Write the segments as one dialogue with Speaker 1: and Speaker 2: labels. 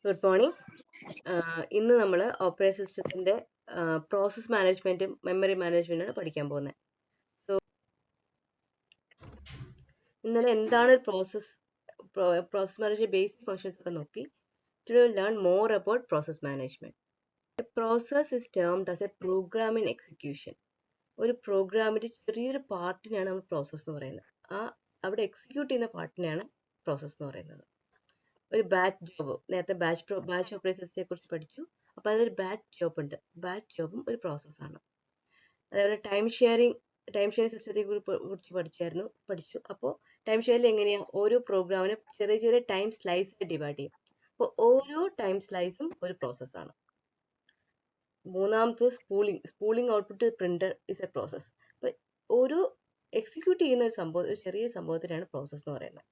Speaker 1: Good morning. ഇന്ന് നമ്മൾ operating സിസ്റ്റത്തിന്റെ പ്രോസസ് മാനേജ്മെന്റും മെമ്മറി മാനേജ്മെന്റാണ് പഠിക്കാൻ പോകുന്നത്. സോ ഇന്നലെ എന്താണ് പ്രോസസ് മാനേജ്മെന്റ് ബേസിക് ഫങ്ഷൻസ് ഒക്കെ നോക്കി. Today learn more about process management. A process is termed as a program in execution. ഒരു പ്രോഗ്രാമിന്റെ ചെറിയൊരു പാർട്ടിനെയാണ് നമ്മൾ പ്രോസസ് എന്ന് പറയുന്നത്. അവിടെ എക്സിക്യൂട്ട് ചെയ്യുന്ന പാർട്ടിനെയാണ് പ്രോസസ് എന്ന് പറയുന്നത്. ഒരു ബാച്ച് ജോബ്, നേരത്തെ ബാച്ച് ഓപ്പറേഷൻസിനെ കുറിച്ച് പഠിച്ചു. അപ്പോൾ അതൊരു ബാച്ച് ജോബ് ഉണ്ട്. ബാച്ച് ജോബും ഒരു പ്രോസസ്സാണ്. അതേപോലെ ടൈം ഷെയറിംഗ് സിസ്റ്റത്തെ കുറിച്ച് പഠിച്ചു. അപ്പോൾ ടൈം ഷെയറിംഗ് എങ്ങനെയാണ്, ഓരോ പ്രോഗ്രാമിനെ ചെറിയ ചെറിയ ടൈം സ്ലൈസ് ഡിവൈഡ് ചെയ്യും. അപ്പോൾ ഓരോ ടൈം സ്ലൈസും ഒരു പ്രോസസ്സാണ്. മൂന്നാമത് spooling output printer is a process. അപ്പോൾ ഓരോ എക്സിക്യൂട്ട് ചെയ്യുന്ന ഒരു ചെറിയ സംഭവത്തിനാണ് പ്രോസസ് എന്ന് പറയുന്നത്.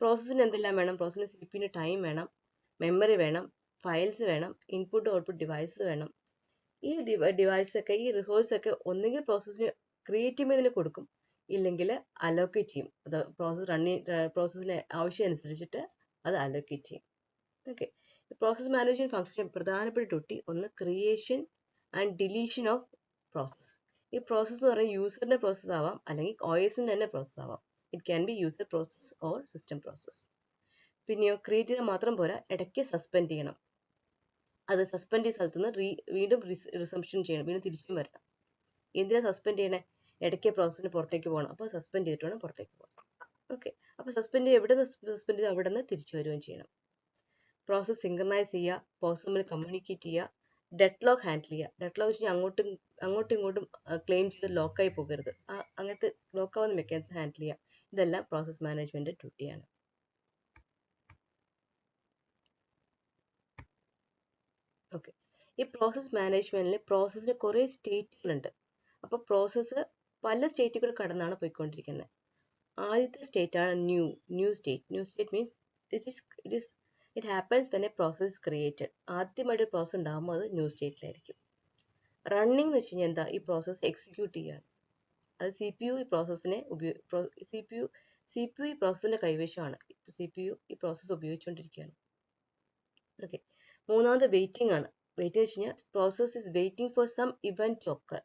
Speaker 1: പ്രോസസ്സിന് എന്തെല്ലാം വേണം? പ്രോസസ്സിന് CPU ടൈം വേണം, മെമ്മറി വേണം, ഫയൽസ് വേണം, ഇൻപുട്ട് ഔട്ട്പുട്ട് ഡിവൈസസ് വേണം. ഈ ഡിവൈസൊക്കെ, ഈ റിസോഴ്സ് ഒക്കെ ഒന്നുകിൽ പ്രോസസ്സിന് ക്രിയേറ്റ് ചെയ്യുമ്പോൾ കൊടുക്കും, ഇല്ലെങ്കിൽ അലോക്കേറ്റ് ചെയ്യും. അത് പ്രോസസ്സിന് ആവശ്യം അനുസരിച്ചിട്ട് അത് അലോക്കേറ്റ് ചെയ്യും. ഓക്കെ. പ്രോസസ് മാനേജ്മെന്റ് ഫംഗ്ഷൻ പ്രധാനപ്പെട്ട ഡ്യൂട്ടി ഒന്ന് creation and deletion of process. ഈ പ്രോസസ്സ് എന്ന് പറയുന്നത് യൂസറിന്റെ പ്രോസസ്സ് ആവാം, അല്ലെങ്കിൽ OSന്റെ തന്നെ പ്രോസസ്സ് ആവാം. It can be user process or system process. പിന്നെയോ ക്രിയേറ്റ് ചെയ്താൽ മാത്രം പോരാ, ഇടയ്ക്ക് സസ്പെൻഡ് ചെയ്യണം. അത് സസ്പെൻഡ് ചെയ്ത സ്ഥലത്ത് നിന്ന് വീണ്ടും റിസംഷൻ ചെയ്യണം, വീണ്ടും തിരിച്ചും വരണം. എന്തിനാ സസ്പെൻഡ് ചെയ്യണേ? ഇടയ്ക്ക് പ്രോസസ്സിന് പുറത്തേക്ക് പോകണം. അപ്പോൾ സസ്പെൻഡ് ചെയ്തിട്ട് വേണം പുറത്തേക്ക് പോകാൻ. ഓക്കെ. അപ്പോൾ എവിടെ നിന്ന് സസ്പെൻഡ് ചെയ്ത് അവിടെ നിന്ന് തിരിച്ചു വരികയും ചെയ്യണം. പ്രോസസ് സിങ്ക്രണൈസ് ചെയ്യുക, പ്രോസസ് തമ്മിൽ കമ്മ്യൂണിക്കേറ്റ് ചെയ്യുക, ഡെഡ്ലോക്ക് ഹാൻഡിൽ ചെയ്യുക. ഡെഡ്ലോക്ക് വെച്ച് അങ്ങോട്ടും ഇങ്ങോട്ടും ക്ലെയിം ചെയ്ത് ലോക്കായി പോകരുത്. അങ്ങനത്തെ ലോക്കാവുന്ന മെക്കാനിസം ഹാൻഡിൽ ചെയ്യുക. ഇതെല്ലാം പ്രോസസ് മാനേജ്മെന്റ് ഡ്യൂട്ടിയാണ്. ഓക്കെ. ഈ പ്രോസസ് മാനേജ്മെന്റിൽ പ്രോസസ്സിന് കുറേ സ്റ്റേറ്റുകളുണ്ട്. അപ്പോൾ പ്രോസസ്സ് പല സ്റ്റേറ്റുകൾ കടന്നാണ് പോയിക്കൊണ്ടിരിക്കുന്നത്. ആദ്യത്തെ സ്റ്റേറ്റാണ് new state. New state means it happens when a process is created. ആദ്യമായിട്ട് ഒരു പ്രോസസ് ഉണ്ടാകുമ്പോൾ അത് ന്യൂ സ്റ്റേറ്റിലായിരിക്കും. റണ്ണിംഗ് എന്ന് വെച്ച് കഴിഞ്ഞാൽ എന്താ? ഈ പ്രോസസ്സ് എക്സിക്യൂട്ട് ചെയ്യുകയാണ്. അത് CPU ഈ പ്രോസസ്സിനെ CPU ഈ പ്രോസസ്സിന്റെ കൈവശമാണ്. CPU ഈ പ്രോസസ്സ് ഉപയോഗിച്ചുകൊണ്ടിരിക്കുകയാണ്. ഓക്കെ. മൂന്നാമത് വെയിറ്റിംഗ് ആണ്. വെയിറ്റ് വെച്ച് കഴിഞ്ഞാൽ process is waiting for some event to occur.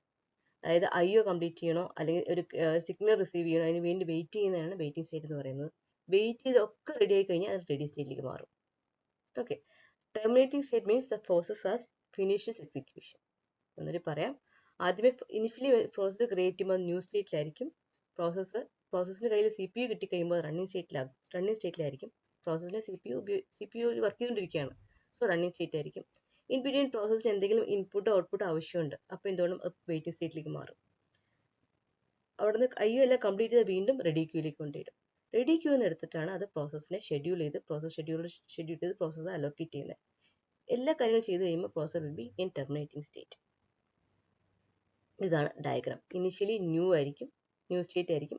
Speaker 1: അതായത് IO കംപ്ലീറ്റ് ചെയ്യണോ, അല്ലെങ്കിൽ ഒരു സിഗ്നൽ റിസീവ് ചെയ്യണോ, അതിന് വേണ്ടി വെയിറ്റ് ചെയ്യുന്നതാണ് വെയിറ്റിംഗ് സ്റ്റേറ്റ് എന്ന് പറയുന്നത്. വെയിറ്റ് ചെയ്ത് ഒക്കെ റെഡി ആയി കഴിഞ്ഞാൽ അത് റെഡി സ്റ്റേറ്റിലേക്ക് മാറും. Okay. Terminating state means the process has finishes execution. എന്നൊരു പറയാം. ആദ്യമേ ഇനിഷ്യലി പ്രോസസ്സ് ക്രിയേറ്റ് ചെയ്യുമ്പോൾ ന്യൂ സ്റ്റേറ്റിലായിരിക്കും. പ്രോസസ്സിന് കയ്യിൽ CPU കിട്ടിക്കഴിയുമ്പോൾ റണ്ണിങ് സ്റ്റേറ്റിലായിരിക്കും. പ്രോസസ്സിനെ CPU വർക്ക് ചെയ്തുകൊണ്ടിരിക്കുകയാണ്. സോ റണ്ണിങ് സ്റ്റേറ്റ് ആയിരിക്കും. ഇൻ ബിറ്റ്വീൻ പ്രോസസ്സിന് എന്തെങ്കിലും ഇൻപുട്ടോ ഔട്ട്പുട്ടോ ആവശ്യമുണ്ട്. അപ്പോൾ എന്തുകൊണ്ടും വെയിറ്റിംഗ് സ്റ്റേറ്റിലേക്ക് മാറും. അവിടുന്ന് IO എല്ലാം കംപ്ലീറ്റ് ചെയ്ത് വീണ്ടും റെഡി ക്യൂയിലേക്ക് കൊണ്ടുവരും. റെഡി ക്യൂ എന്ന് എടുത്തിട്ടാണ് അത് പ്രോസസ്സിനെ ഷെഡ്യൂൾ ചെയ്ത് പ്രോസസ്സ് അലോക്കേറ്റ് ചെയ്യുന്നത്. എല്ലാ കാര്യങ്ങളും ചെയ്ത് കഴിയുമ്പോൾ process will be in terminating state. ഇതാണ് ഡയഗ്രാം. ഇനിഷ്യലി ന്യൂ സ്റ്റേറ്റ് ആയിരിക്കും.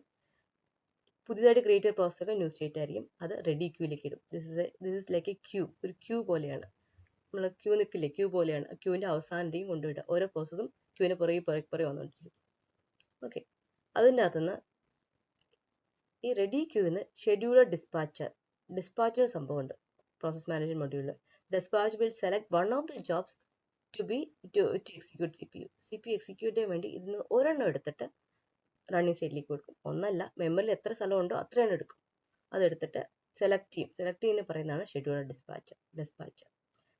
Speaker 1: പുതിയതായിട്ട് ക്രിയേറ്റ് ചെയ്ത പ്രോസസ്സൊക്കെ ന്യൂ സ്റ്റേറ്റ് ആയിരിക്കും. അത് റെഡി ക്യൂയിലേക്ക് ഇടും. This is like a queue. ഒരു ക്യൂ പോലെയാണ്. നമ്മൾ ക്യൂ നിൽക്കില്ലേ, ക്യൂ പോലെയാണ്. ക്യൂവിൻ്റെ അവസാനത്തെയും കൊണ്ടുവിടുക. ഓരോ പ്രോസസ്സും ക്യൂവിന് പുറകെ വന്നുകൊണ്ടിരിക്കും. ഓക്കെ. അതിൻ്റെ അകത്തുനിന്ന് ഈ റെഡി ക്യൂവിന് ഷെഡ്യൂളർ ഡിസ്പാച്ചർ സംഭവമുണ്ട് പ്രോസസ് മാനേജ്മെന്റ് മൊഡ്യൂളിൽ. Dispatch will select one of the jobs to execute CPU execute ചെയ്യാൻ വേണ്ടി ഇതിന് ഒരെണ്ണം എടുത്തിട്ട് റണ്ണിങ് സ്റ്റേറ്റിലേക്ക് കൊടുക്കും. ഒന്നല്ല, മെമ്മറിയിൽ എത്ര സ്ഥലമുണ്ടോ അത്രയാണ് എടുക്കും. അതെടുത്തിട്ട് സെലക്ട് ചെയ്യുന്ന പറയുന്നതാണ് scheduler dispatcher.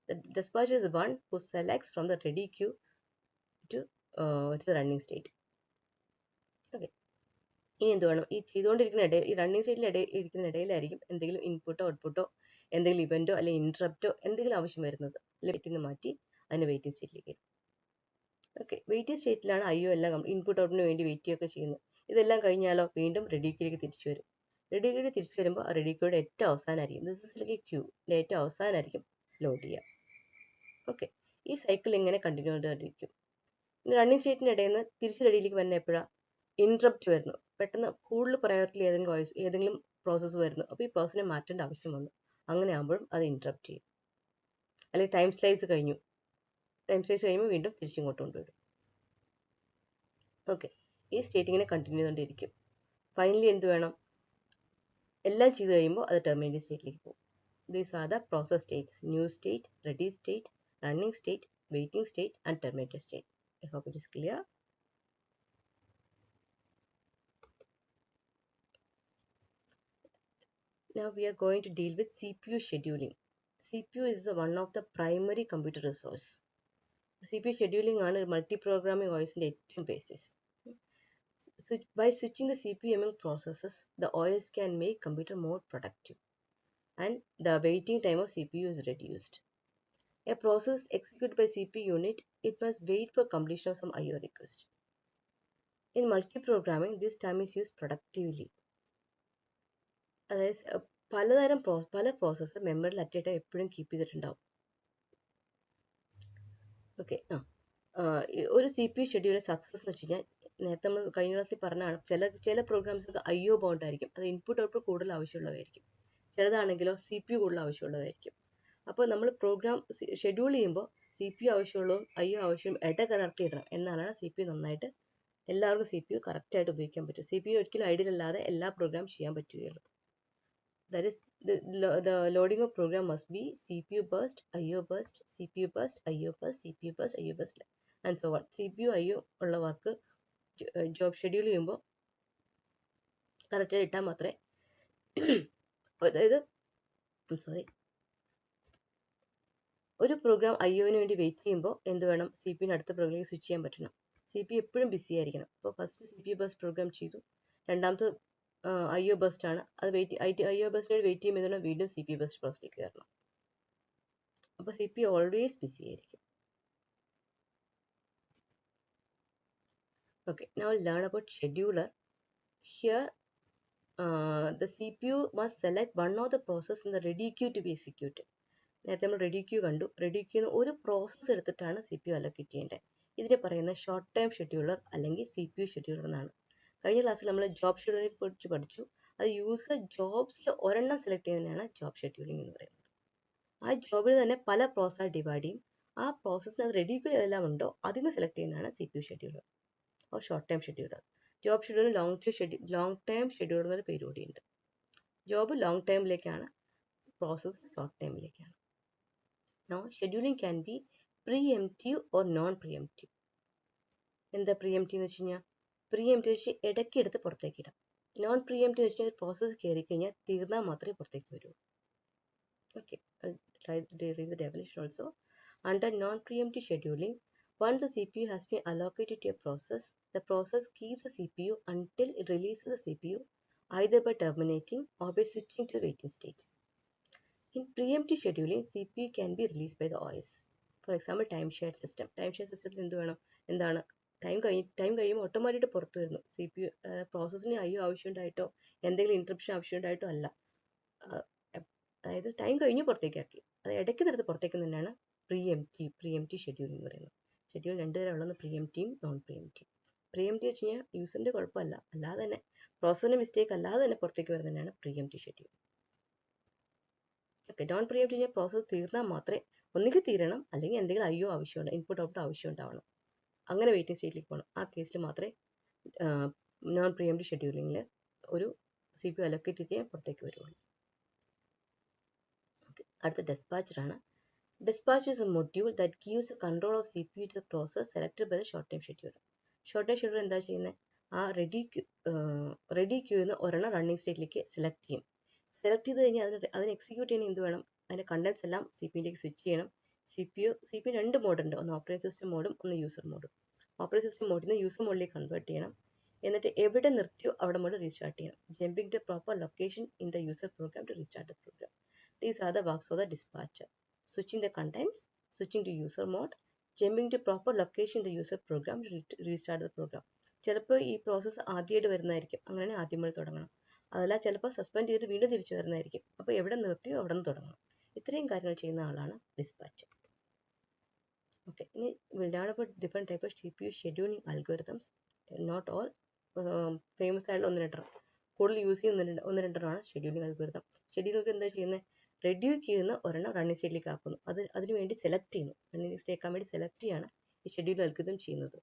Speaker 1: The dispatcher is one who selects from the ready queue to the running state. Okay. ഇനി എന്ത് വേണം? ഈ റണ്ണിങ് സ്റ്റേറ്റിൽ ഇരിക്കുന്നതിനിടയിലായിരിക്കും എന്തെങ്കിലും ഇൻപുട്ടോ ഔട്ട്പുട്ടോ, എന്തെങ്കിലും ഇവന്റോ അല്ലെങ്കിൽ ഇൻട്രപ്റ്റോ എന്തെങ്കിലും ആവശ്യം വരുന്നത്. അല്ലെങ്കിൽ മാറ്റി അതിന് വെയിറ്റിംഗ് സ്റ്റേറ്റിലേക്ക് ഇടും. ഓക്കെ. വെയിറ്റിംഗ് സ്റ്റേറ്റിലാണ് IO എല്ലാം ഇൻപുട്ട് ഔട്ടിന് വേണ്ടി വെയിറ്റ് ചെയ്യുകയൊക്കെ ചെയ്യുന്നത്. ഇതെല്ലാം കഴിഞ്ഞാലോ വീണ്ടും റെഡി ക്യൂയിലേക്ക് തിരിച്ചു വരും. റെഡി ക്യൂയിലേക്ക് തിരിച്ചു വരുമ്പോൾ ആ റെഡി ക്യൂയുടെ ഏറ്റവും അവസാനമായിരിക്കും, ദിസ് ഇസ് ലൈക്ക് ക്യൂ, ഏറ്റവും അവസാനമായിരിക്കും ലോഡ് ചെയ്യുക. ഓക്കെ. ഈ സൈക്കിൾ ഇങ്ങനെ കണ്ടിന്യൂ ചെയ്തുകൊണ്ടിരിക്കും. റണ്ണിങ് സ്റ്റേറ്റിൻ്റെ ഇടയിൽ നിന്ന് തിരിച്ച് റെഡിയിലേക്ക് വരുന്ന എപ്പോഴാണ്? ഇൻട്രപ്റ്റ് വരുന്നു. പെട്ടെന്ന് കൂടുതൽ പ്രയോറിറ്റിയിൽ ഏതെങ്കിലും പ്രോസസ്സ് വരുന്നു. അപ്പോൾ ഈ പ്രോസസ്സിനെ മാറ്റേണ്ട ആവശ്യം വന്നു. അങ്ങനെ ആകുമ്പോഴും അത് ഇൻട്രപ്റ്റ് ചെയ്യും. അല്ലെങ്കിൽ ടൈം സ്ലൈസ് കഴിയുമ്പോൾ വീണ്ടും തിരിച്ചിങ്ങോട്ട് കൊണ്ടുവരും. ഓക്കെ. ഈ സ്റ്റേറ്റ് ഇങ്ങനെ കണ്ടിന്യൂ ചെയ്തുകൊണ്ടിരിക്കും. ഫൈനലി എന്ത് വേണം? എല്ലാം ചെയ്ത് കഴിയുമ്പോൾ അത് ടെർമിനേറ്റിംഗ് സ്റ്റേറ്റിലേക്ക് പോകും. These are the process states: new state, ready state, running state, waiting state, and terminated state. I hope it is clear. Now we are going to deal with CPU scheduling. CPU is one of the primary computer resource. CPU scheduling ആണ് multi-programming OSന്റെ ഏറ്റവും basis. By switching the CPU among processes, the OS can make computer more productive, and the waiting time of CPU is reduced. A process executed by CPU unit, it must wait for completion of some IO request. In multi-programming, this time is used productively. അതായത് പല process മെമ്മറിയിൽ at a time എപ്പോഴും keep ചെയ്തിട്ടുണ്ടാവും. Okay ഒരു CPU schedule success എന്ന് വെച്ച് കഴിഞ്ഞാൽ നേരത്തെ നമ്മൾ കഴിഞ്ഞ ക്ലാസ്സിൽ പറഞ്ഞാണ് ചില പ്രോഗ്രാംസ് IO ബൗണ്ട് ആയിരിക്കും. അത് ഇൻപുട്ട് ഔട്ട്പുട്ട് കൂടുതൽ ആവശ്യമുള്ളതായിരിക്കും. ചിലതാണെങ്കിലോ CPU കൂടുതൽ ആവശ്യമുള്ളതായിരിക്കും. അപ്പോൾ നമ്മൾ പ്രോഗ്രാം ഷെഡ്യൂൾ ചെയ്യുമ്പോൾ CPU ആവശ്യമുള്ളതും IO ആവശ്യവും ഇടകലർത്തിയിടണം. എന്നാലാണ് CPU നന്നായിട്ട് എല്ലാവർക്കും CPU കറക്റ്റായിട്ട് ഉപയോഗിക്കാൻ പറ്റും. CPU ഒരിക്കലും ഐഡിയൽ അല്ലാതെ എല്ലാ പ്രോഗ്രാം ചെയ്യാൻ പറ്റുകയുള്ളൂ. That is, the loading of program must be CPU burst, IO burst, CPU burst, IO burst, CPU burst, IO burst, and so on. CPU, IO ഉള്ള വർക്ക് ജോബ് ഷെഡ്യൂൾ ചെയ്യുമ്പോൾ കറക്റ്റായിട്ട് ഇട്ടാൽ മാത്രമേ അതായത് ഒരു പ്രോഗ്രാം IOന് വേണ്ടി വെയിറ്റ് ചെയ്യുമ്പോൾ എന്ത് വേണം, CPU അടുത്ത പ്രോഗ്രാമിലേക്ക് സ്വിച്ച് ചെയ്യാൻ പറ്റണം. CPU എപ്പോഴും ബിസി ആയിരിക്കണം. അപ്പോൾ ഫസ്റ്റ് CPU ബസ് പ്രോഗ്രാം ചെയ്തു, രണ്ടാമത്തെ IO ബസ്റ്റ് ആണ്, അത് IO ബസ്റ്റിന് വെയിറ്റ് ചെയ്യുമ്പോൾ വീണ്ടും CPU ബസ്റ്റ് പ്രോസസ്സിലേക്ക് കയറണം. അപ്പോൾ CPU ഓൾവേസ് ബിസി ആയിരിക്കും. Okay, now learn about scheduler. Here, the CPU must select one of the process in the ready queue to be executed. നേരത്തെ നമ്മൾ റെഡി ക്യൂ കണ്ടു. റെഡി ക്യൂന്ന് ഒരു process എടുത്തിട്ടാണ് CPU അലോക്കേറ്റ് ചെയ്യേണ്ടത്. ഇതിനെ പറയുന്നത് ഷോർട്ട് ടൈം ഷെഡ്യൂളർ അല്ലെങ്കിൽ CPU ഷെഡ്യൂളർ എന്നാണ്. കഴിഞ്ഞ ക്ലാസ്സിൽ നമ്മൾ ജോബ് ഷെഡ്യൂളിനെ കുറിച്ച് പഠിച്ചു. അത് യൂസർ ജോബ്സിൽ ഒരെണ്ണം സെലക്ട് ചെയ്യുന്നതിനാണ് ജോബ് ഷെഡ്യൂളിംഗ് എന്ന് പറയുന്നത്. ആ ജോബിൽ തന്നെ പല പ്രോസസ്സായി ഡിവൈഡ് ചെയ്യും. ആ പ്രോസസ്സിന് അത് റെഡി ക്യൂ ഏതെല്ലാം ഉണ്ടോ അതിൽ നിന്ന് സെലക്ട് ചെയ്യുന്നതാണ് CPU scheduler or short time scheduler. Job ഷെഡ്യൂളിൽ ലോങ് ടൈം ഷെഡ്യൂളർ എന്നൊരു പേര് കൂടിയുണ്ട്. ജോബ് ലോങ് ടൈമിലേക്കാണ്, പ്രോസസ്സ് ഷോർട്ട് ടൈമിലേക്കാണ്. Now, scheduling can be preemptive or non-preemptive. എന്താ preemptive എന്ന് വെച്ച് കഴിഞ്ഞാൽ, preemptive വെച്ച് ഇടയ്ക്ക് എടുത്ത് പുറത്തേക്ക് ഇടാം. നോൺ പ്രിയംറ്റീവ് വെച്ച് കഴിഞ്ഞാൽ പ്രോസസ്സ് കയറി കഴിഞ്ഞാൽ തീർന്നാൽ മാത്രമേ പുറത്തേക്ക് വരൂ. Okay, read the definition also. Under non-preemptive scheduling, once the CPU has been allocated to a process, the process keeps the CPU until it releases the CPU, either by terminating or by switching to the waiting state. In preemptive scheduling, CPU can be released by the OS. For example, time shared system. Time shared system എന്താണ് time കഴിയുമ്പോൾ ഓട്ടോമാറ്റിക്കായിട്ട് പുറത്തു വരുന്നു. CPU പ്രോസസ്സിന് IO ആവശ്യമുണ്ടായിട്ടോ എന്തെങ്കിലും interruption ആവശ്യമുണ്ടായിട്ടോ അല്ല, അതായത് time കഴിഞ്ഞ് പുറത്തേക്കാക്കി. അത് ഇടയ്ക്ക് നിർത്തി പുറത്തേക്ക് തന്നെയാണ് പ്രിയംറ്റീവ് ഷെഡ്യൂളിംഗ് എന്ന് പറയുന്നത്. ഷെഡ്യൂൾ രണ്ട് തരമുള്ളത് പ്രിയംറ്റീവ്, നോൺ പ്രിയംറ്റീവ്. പ്രിയംറ്റീവ് വെച്ച് കഴിഞ്ഞാൽ യൂസറിൻ്റെ കുഴപ്പമല്ല, അല്ലാതെ തന്നെ പ്രോസസ്സിൻ്റെ മിസ്റ്റേക്ക് അല്ലാതെ തന്നെ പുറത്തേക്ക് വരുന്നതിനാണ് preemptive schedule. Okay, non preemptive കഴിഞ്ഞാൽ പ്രോസസ്സ് തീർന്നാൽ മാത്രമേ, ഒന്നുകിൽ തീരണം അല്ലെങ്കിൽ എന്തെങ്കിലും IO ആവശ്യമുണ്ട്, ഇൻപുട്ട് ഔട്ട്പുട്ട് ആവശ്യം ഉണ്ടാവണം, അങ്ങനെ വെയിറ്റിംഗ് സ്റ്റേറ്റിലേക്ക് പോകണം. ആ കേസിൽ മാത്രമേ നോൺ പ്രിയംറ്റീവ് ഷെഡ്യൂളിങ്ങിൽ ഒരു CPU അലോക്കേറ്റ് ചെയ്യാൻ പുറത്തേക്ക് വരുള്ളൂ. ഓക്കെ, അടുത്ത ഡെസ്പാച്ചറാണ്. Dispatcher is a module that gives the control of CPU to the process selected by the short time scheduler. Short time scheduler എന്താ ചെയ്യുന്നത്, ആ റെഡി ക്യൂന്ന് ഒരെണ്ണം റണ്ണിങ് സ്റ്റേറ്റിലേക്ക് സെലക്ട് ചെയ്യും. സെലക്ട് ചെയ്ത് കഴിഞ്ഞാൽ അതിന് എക്സിക്യൂട്ട് ചെയ്യാൻ എന്ത് വേണം, അതിൻ്റെ കണ്ടൻസ് എല്ലാം CPUലേക്ക് സ്വിച്ച് ചെയ്യണം. CPU രണ്ട് മോഡുണ്ട്, ഒന്ന് ഓപ്പറേറ്റിംഗ് സിസ്റ്റം മോഡും ഒന്ന് യൂസർ മോഡും. ഓപ്പറേറ്റിംഗ് സിസ്റ്റം മോഡിൽ നിന്ന് യൂസർ മോഡിലേക്ക് കൺവേർട്ട് ചെയ്യണം. എന്നിട്ട് എവിടെ നിർത്തിയോ അവിടെ മോഡ് റീസ്റ്റാർട്ട് ചെയ്യണം. Jumping to proper location in the user program to restart the program. These are the works of the dispatcher: switching the contents, switching to user mode, jumping to proper location in the user program to restart the program. ചിലപ്പോൾ ഈ process ആദ്യമായിട്ട് വരുന്നതായിരിക്കും, അങ്ങനെ ആദ്യം മുതൽ തുടങ്ങണം. അതല്ല ചിലപ്പോൾ സസ്പെൻഡ് ചെയ്തിട്ട് വീണ്ടും തിരിച്ചു വരുന്നതായിരിക്കും. അപ്പോൾ എവിടെ നിർത്തിയോ അവിടെ നിന്ന് തുടങ്ങണം. ഇത്രയും കാര്യങ്ങൾ ചെയ്യുന്ന ആളാണ് ഡിസ്പാച്ചർ. ഓക്കെ, ഇനി we'll learn about different type of CPU scheduling algorithms. Not all, famous ആയിട്ടുള്ള ഒന്ന് രണ്ടെണ്ണം, കൂടുതൽ യൂസ് ചെയ്യുന്ന ഒന്ന് രണ്ടെണ്ണമാണ് ഷെഡ്യൂളിംഗ് അൽഗോരിതം. ഷെഡ്യൂളൊക്കെ എന്താ ചെയ്യുന്നത്, റെഡ്യൂ ചെയ്യുന്ന ഒരെണ്ണം റണ്ണിങ് സ്റ്റേറ്റിലേക്ക് ആക്കുന്നു. അതിനുവേണ്ടി സെലക്ട് ചെയ്യുന്നു, റണ്ണിങ് സ്റ്റേറ്റ് ആക്കാൻ വേണ്ടി സെലക്ട് ചെയ്യാണ് ഈ ഷെഡ്യൂൾ അൽഗോരിതം ചെയ്യുന്നത്.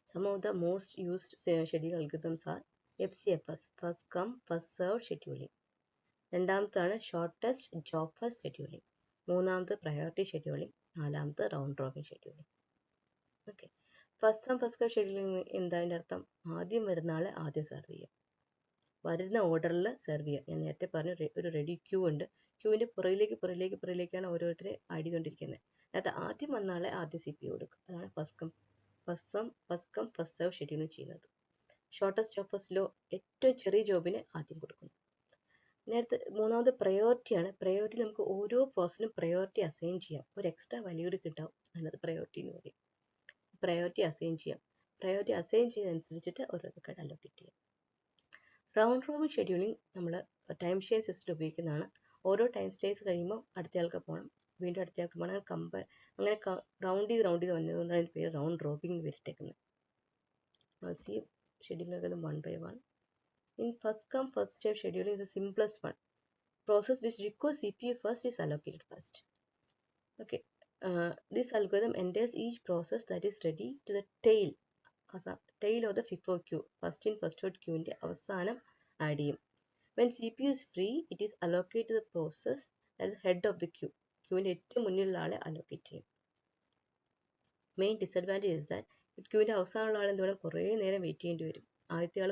Speaker 1: Some of the most used schedule algorithms are FCFS, first come first served scheduling. രണ്ടാമത്താണ് ഷോർട്ടസ്റ്റ് ജോബ് ഫസ്റ്റ് ഷെഡ്യൂളിംഗ്, മൂന്നാമത് പ്രയോറിറ്റി ഷെഡ്യൂളിംഗ്, നാലാമത് round robin scheduling. Okay, first come first serve scheduling എന്താ അതിൻ്റെ അർത്ഥം? ആദ്യം വരുന്ന ആളെ ആദ്യം സെർവ് ചെയ്യുക, വരുന്ന ഓർഡറിൽ സെർവ് ചെയ്യുക. ഞാൻ നേരത്തെ പറഞ്ഞു ഒരു റെഡി ക്യൂ ഉണ്ട്, ക്യൂവിൻ്റെ പുറകിലേക്കാണ് ഓരോരുത്തരെ ആഡ് ചെയ്തുകൊണ്ടിരിക്കുന്നത്. അത് ആദ്യം വന്ന ആളെ ആദ്യം CPU കൊടുക്കും. അതാണ് first come first serve scheduling ചെയ്യുന്നത്. ഷോർട്ടസ്റ്റ് ജോബ് ഫസ്റ്റ് ലോ ഏറ്റവും ചെറിയ ജോബിന് ആദ്യം കൊടുക്കുന്നു. നേരത്തെ മൂന്നാമത് പ്രയോറിറ്റിയാണ്. പ്രയോറിറ്റി നമുക്ക് ഓരോ പ്രോസസ്സിനും പ്രയോറിറ്റി അസൈൻ ചെയ്യാം, ഒരു എക്സ്ട്രാ വാല്യൂഡ് കിട്ടാം, അതിനകത്ത് പ്രയോറിറ്റി എന്ന് പറയും. പ്രയോറിറ്റി അസൈൻ ചെയ്യാം, പ്രയോറിറ്റി അസൈൻ ചെയ്യുന്നതനുസരിച്ചിട്ട് ഓരോരുത്തർക്കായിട്ട് അലോക്കേറ്റ് ചെയ്യാം. റൗണ്ട് റോബിൻ ഷെഡ്യൂളിംഗ് നമ്മൾ ടൈം ഷെയർ സിസ്റ്റം ഉപയോഗിക്കുന്നതാണ്. ഓരോ ടൈം സ്റ്റേസ് കഴിയുമ്പോൾ അടുത്തയാൾക്ക് പോകണം, വീണ്ടും അടുത്തയാൾക്ക് പോകണം, അങ്ങനെ റൗണ്ട് ചെയ്ത് വന്നതുകൊണ്ടാണ് അതിൻ്റെ പേര് റൗണ്ട് റോബിൻ എന്ന് പേരിട്ടേക്കുന്നത്. ഈ ഷെഡ്യൂളുകൾ one by one. In first come first serve scheduling is the simplest one. Process which requires CPU first is allocated first. Okay, this algorithm enters each process that is ready to the tail of the FIFO queue. First in first out queue ന്റെ അവസാനം add ചെയ്യും. When CPU is free, it is allocated to the process that is head of the queue. ക്യൂവിൻ്റെ ഏറ്റവും മുന്നിലുള്ള ആളെ allocate ചെയ്യും. Main disadvantage is that ക്യൂവിൻ്റെ അവസാനമുള്ള ആൾ എന്ത് വേണം, കുറേ നേരം വെയിറ്റ് ചെയ്യേണ്ടി വരും. ആദ്യത്തെ ആൾ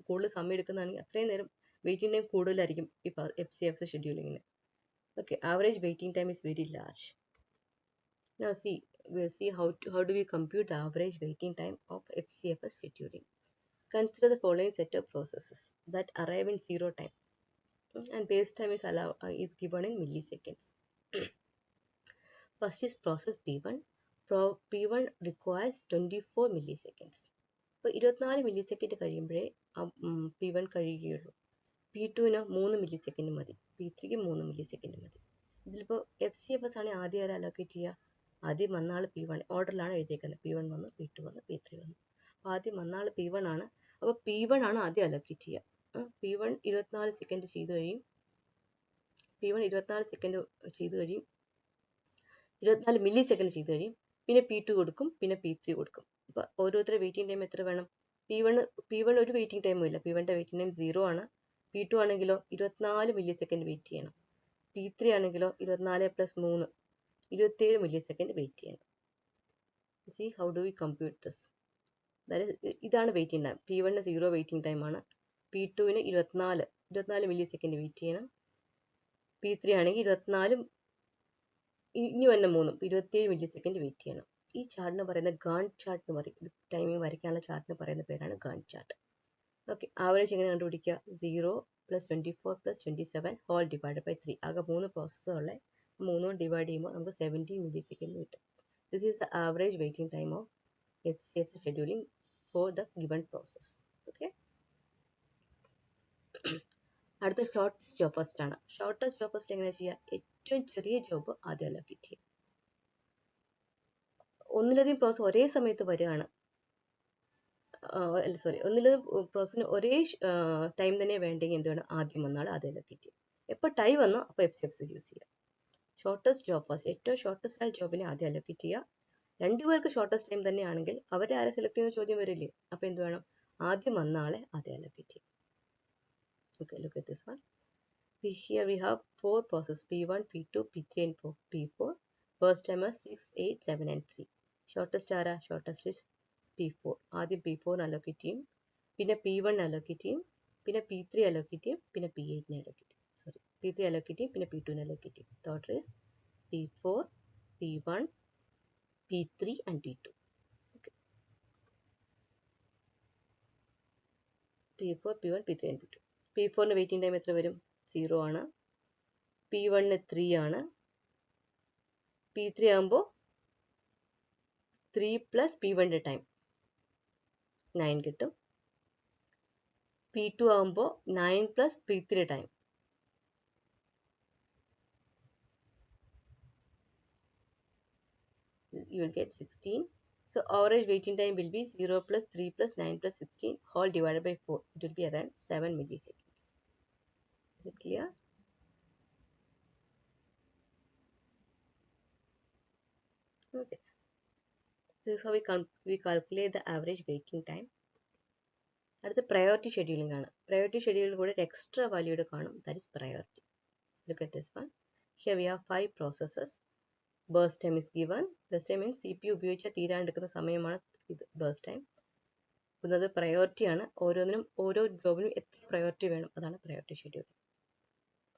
Speaker 1: കൂടുതൽ സമയം എടുക്കുന്നതാണെങ്കിൽ അത്രയും നേരം വെയിറ്റിംഗ് ടൈം കൂടുതലായിരിക്കും ഈ FCFS ഷെഡ്യൂളിങ്ങിന്. Okay, average waiting time is very large. Now we'll see how do we compute the average waiting time of FCFS scheduling. Consider the following set of processes that arrive in 0 time and base time is given in milliseconds. First is process P1. P1 requires 24 milliseconds. അപ്പോൾ 24 milli second കഴിയുമ്പോഴേ P1 കഴിയുകയുള്ളൂ. P2ന് 3 milli second മതി, P3ക്ക് 3 milli second മതി. ഇതിലിപ്പോൾ FCFS ആണെങ്കിൽ ആദ്യം ആരെ allocate ചെയ്യുക? ആദ്യം വന്ന ആൾ P1 ഓർഡറിലാണ് എഴുതിയേക്കുന്നത്. P1 വന്നു, P2 വന്നു, P3 വന്നു. അപ്പോൾ ആദ്യം വന്ന ആൾ P1 ആണ്. അപ്പോൾ P1 ആണ് ആദ്യം അലോക്കേറ്റ് ചെയ്യുക. P1 24 സെക്കൻഡ് ചെയ്ത് കഴിയും, P1 24 സെക്കൻഡ് ചെയ്ത് കഴിയും, 24 മില്ലി സെക്കൻഡ് ചെയ്ത് കഴിയും. പിന്നെ P2 കൊടുക്കും, പിന്നെ P3 കൊടുക്കും. അപ്പോൾ ഓരോരുത്തരുടെ വെയിറ്റിംഗ് ടൈം എത്ര വേണം? P1 ഒരു വെയിറ്റിംഗ് ടൈമും ഇല്ല, P1ൻ്റെ വെയിറ്റിംഗ് ടൈം 0 ആണ്. P2 ആണെങ്കിലോ 24 മില്ലി സെക്കൻഡ് വെയിറ്റ് ചെയ്യണം. P3 ആണെങ്കിലോ 24 + 3 27 മില്ലി സെക്കൻഡ് വെയിറ്റ് ചെയ്യണം. See how do we compute this? ഇതാണ് വെയിറ്റിംഗ് ടൈം. P1ന് 0 വെയിറ്റിംഗ് ടൈമാണ്, P2ന് 24 മില്ലി സെക്കൻഡ് വെയിറ്റ് ചെയ്യണം, P3 ആണെങ്കിൽ 24 ഇനി വന്ന 3 27 മില്ലി സെക്കൻഡ് വെയിറ്റ് ചെയ്യണം. ഈ ചാർട്ടിന് പറയുന്ന ഗാണ്ട് ചാർട്ട് എന്ന് പറയും. ടൈമിംഗ് വരയ്ക്കാനുള്ള ചാർട്ടിന് പറയുന്ന പേരാണ് ഗാണ്ട് ചാർട്ട്. ഓക്കെ, ആവറേജ് എങ്ങനെ കണ്ടുപിടിക്കുക? 0 + 24 + 27 ഹോൾ ഡിവൈഡ് ബൈ 3. ആകെ 3 പ്രോസസ്സുകളെ 3 ഡിവൈഡ് ചെയ്യുമ്പോൾ നമുക്ക് 70 മില്ലി സെക്കൻഡ് കിട്ടും. This is the average waiting time of FCFS scheduling for the given process. Okay, അടുത്ത ഷോർട്ടസ്റ്റ് ജോബ് ഫസ്റ്റ് ആണ്. ഷോർട്ടസ്റ്റ് ജോബ് ഫസ്റ്റ് എങ്ങനെ ചെയ്യുക? ഏറ്റവും ചെറിയ ജോബ് ആദ്യം അലോക്കേറ്റ് ചെയ്യും. ഒന്നിലധികം പ്രോസസ് ഒരേ സമയത്ത് വരികയാണ്, ഒന്നിലധികം പ്രോസസ്സിന് ഒരേ ടൈം തന്നെ വേണ്ടെങ്കിൽ എന്ത് വേണം? ആദ്യം വന്നാൽ ആദ്യം അലോക്കേറ്റ് ചെയ്യും. എപ്പോൾ ടൈം വന്നോ അപ്പോൾ FCFS യൂസ് ചെയ്യുക. ഷോർട്ടസ്റ്റ് ജോബ് ഫസ്റ്റ്, ഏറ്റവും ഷോർട്ടസ്റ്റ് ആയ ജോബിനെ ആദ്യം അലോക്കേറ്റ് ചെയ്യുക. രണ്ടുപേർക്ക് ഷോർട്ടസ്റ്റ് ടൈം തന്നെയാണെങ്കിൽ അവരെ ആരെ സെലക്ട് ചെയ്യുന്ന ചോദ്യം വരില്ലേ? അപ്പോൾ എന്ത് വേണം? ആദ്യം വന്ന ആളെ ആദ്യം അലോക്കേറ്റ് ചെയ്യും. Okay, look at this one. Here we have 4 processes, P1, P2, P3 and P4. First time is 6, 8, 7 and 3. Shortest ആരാ? Shortest is P4. ആദ്യം P4 അലോക്കേറ്റ് ചെയ്യും, പിന്നെ P1 അലോക്കേറ്റ് ചെയ്യും, പിന്നെ P3 അലോക്കേറ്റ് ചെയ്യും, പിന്നെ P8 അലോക്കേറ്റ് ചെയ്യും. P3 അലോക്കേറ്റ് ചെയ്യും, പിന്നെ P2 അലോക്കേറ്റ് ചെയ്യും. The order is P4, P1, P3 and P2. Okay. P4, P1, P3 and P2. P4ന് വെയിറ്റിംഗ് ടൈം എത്ര വരും? 0 ആണ്. P1ന് 3 ആണ്. P3 ആകുമ്പോൾ 3 + P1ൻ്റെ ടൈം 9 കിട്ടും. P2 ആകുമ്പോൾ 9 + P3 time. You will get 16. So average waiting time will be 0 + 3 + 9 + 16 whole divided by 4. It will be around 7 milliseconds. Is it clear? Okay. This is how we calculate the average waiting time. അടുത്ത priority scheduling ആണ്. Priority ഷെഡ്യൂളിൽ കൂടെ ഒരു extra valued കാണും, that is priority. Look at this one. Here we have 5 processes. Burst time is given. Burst time means CPU ഉപയോഗിച്ചാൽ തീരാണ്ടെടുക്കുന്ന സമയമാണ് ഇത് burst time. ഇത് പ്രയോറിറ്റി ആണ്. ഓരോന്നിനും ഓരോ ജോബിനും എത്ര പ്രയോറിറ്റി വേണം, അതാണ് പ്രയോറിറ്റി ഷെഡ്യൂൾ.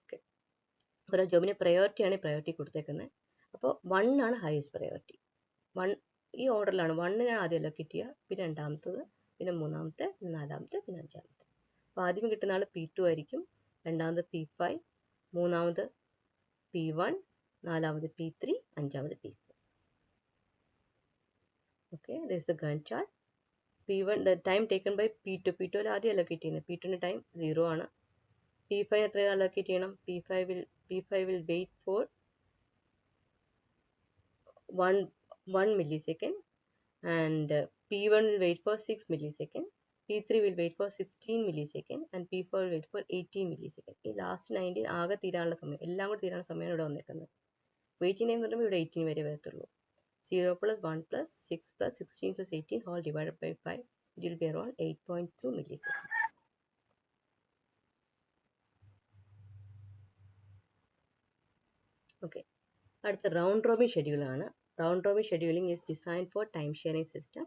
Speaker 1: ഓക്കെ, ഓരോ ജോബിന് പ്രയോറിറ്റിയാണ് പ്രയോറിറ്റി കൊടുത്തേക്കുന്നത്. അപ്പോൾ 1 ആണ് ഹയസ്റ്റ് പ്രയോറിറ്റി. 1 ഈ ഓർഡറിലാണ്. 1 ആദ്യം അലോക്കേറ്റ് ചെയ്യുക, പിന്നെ രണ്ടാമത്തത്, പിന്നെ മൂന്നാമത്തെ, പിന്നെ നാലാമത്തെ, പിന്നെ അഞ്ചാമത്തെ. അപ്പോൾ ആദ്യം കിട്ടുന്ന ആൾ P2 ആയിരിക്കും, രണ്ടാമത് P5, മൂന്നാമത് P1, നാലാമത് P3, അഞ്ചാമത് P4. Okay, this is A gun chart. P1 the time taken by P2. P2 ആദ്യം അലോക്കേറ്റ് ചെയ്യുന്നത്. P2ന്റെ ടൈം 0 ആണ്. P5 എത്ര അലോക്കേറ്റ് ചെയ്യണം? P5 will wait for 1 millisecond, and P1 will wait for 6 millisecond. P3 will wait for 16 millisecond, and P4 will wait for 18 millisecond. ഈ last 19 ആകെ തീരാനുള്ള സമയം, എല്ലാം കൂടി തീരാനുള്ള സമയമാണ് ഇവിടെ വന്നേക്കുന്നത്. വെയിറ്റിംഗ് ടൈം എന്ന് പറയുമ്പോൾ ഇവിടെ 18 വരെ വരത്തുള്ളൂ. 0 plus 1 plus 6 plus 16 plus 18 all divided by 5, it will be around 8.2 milliseconds. Okay, അടുത്ത റൗണ്ട് റോബിൻ ഷെഡ്യൂൾ ആണ്. Round robin scheduling is designed for time sharing system.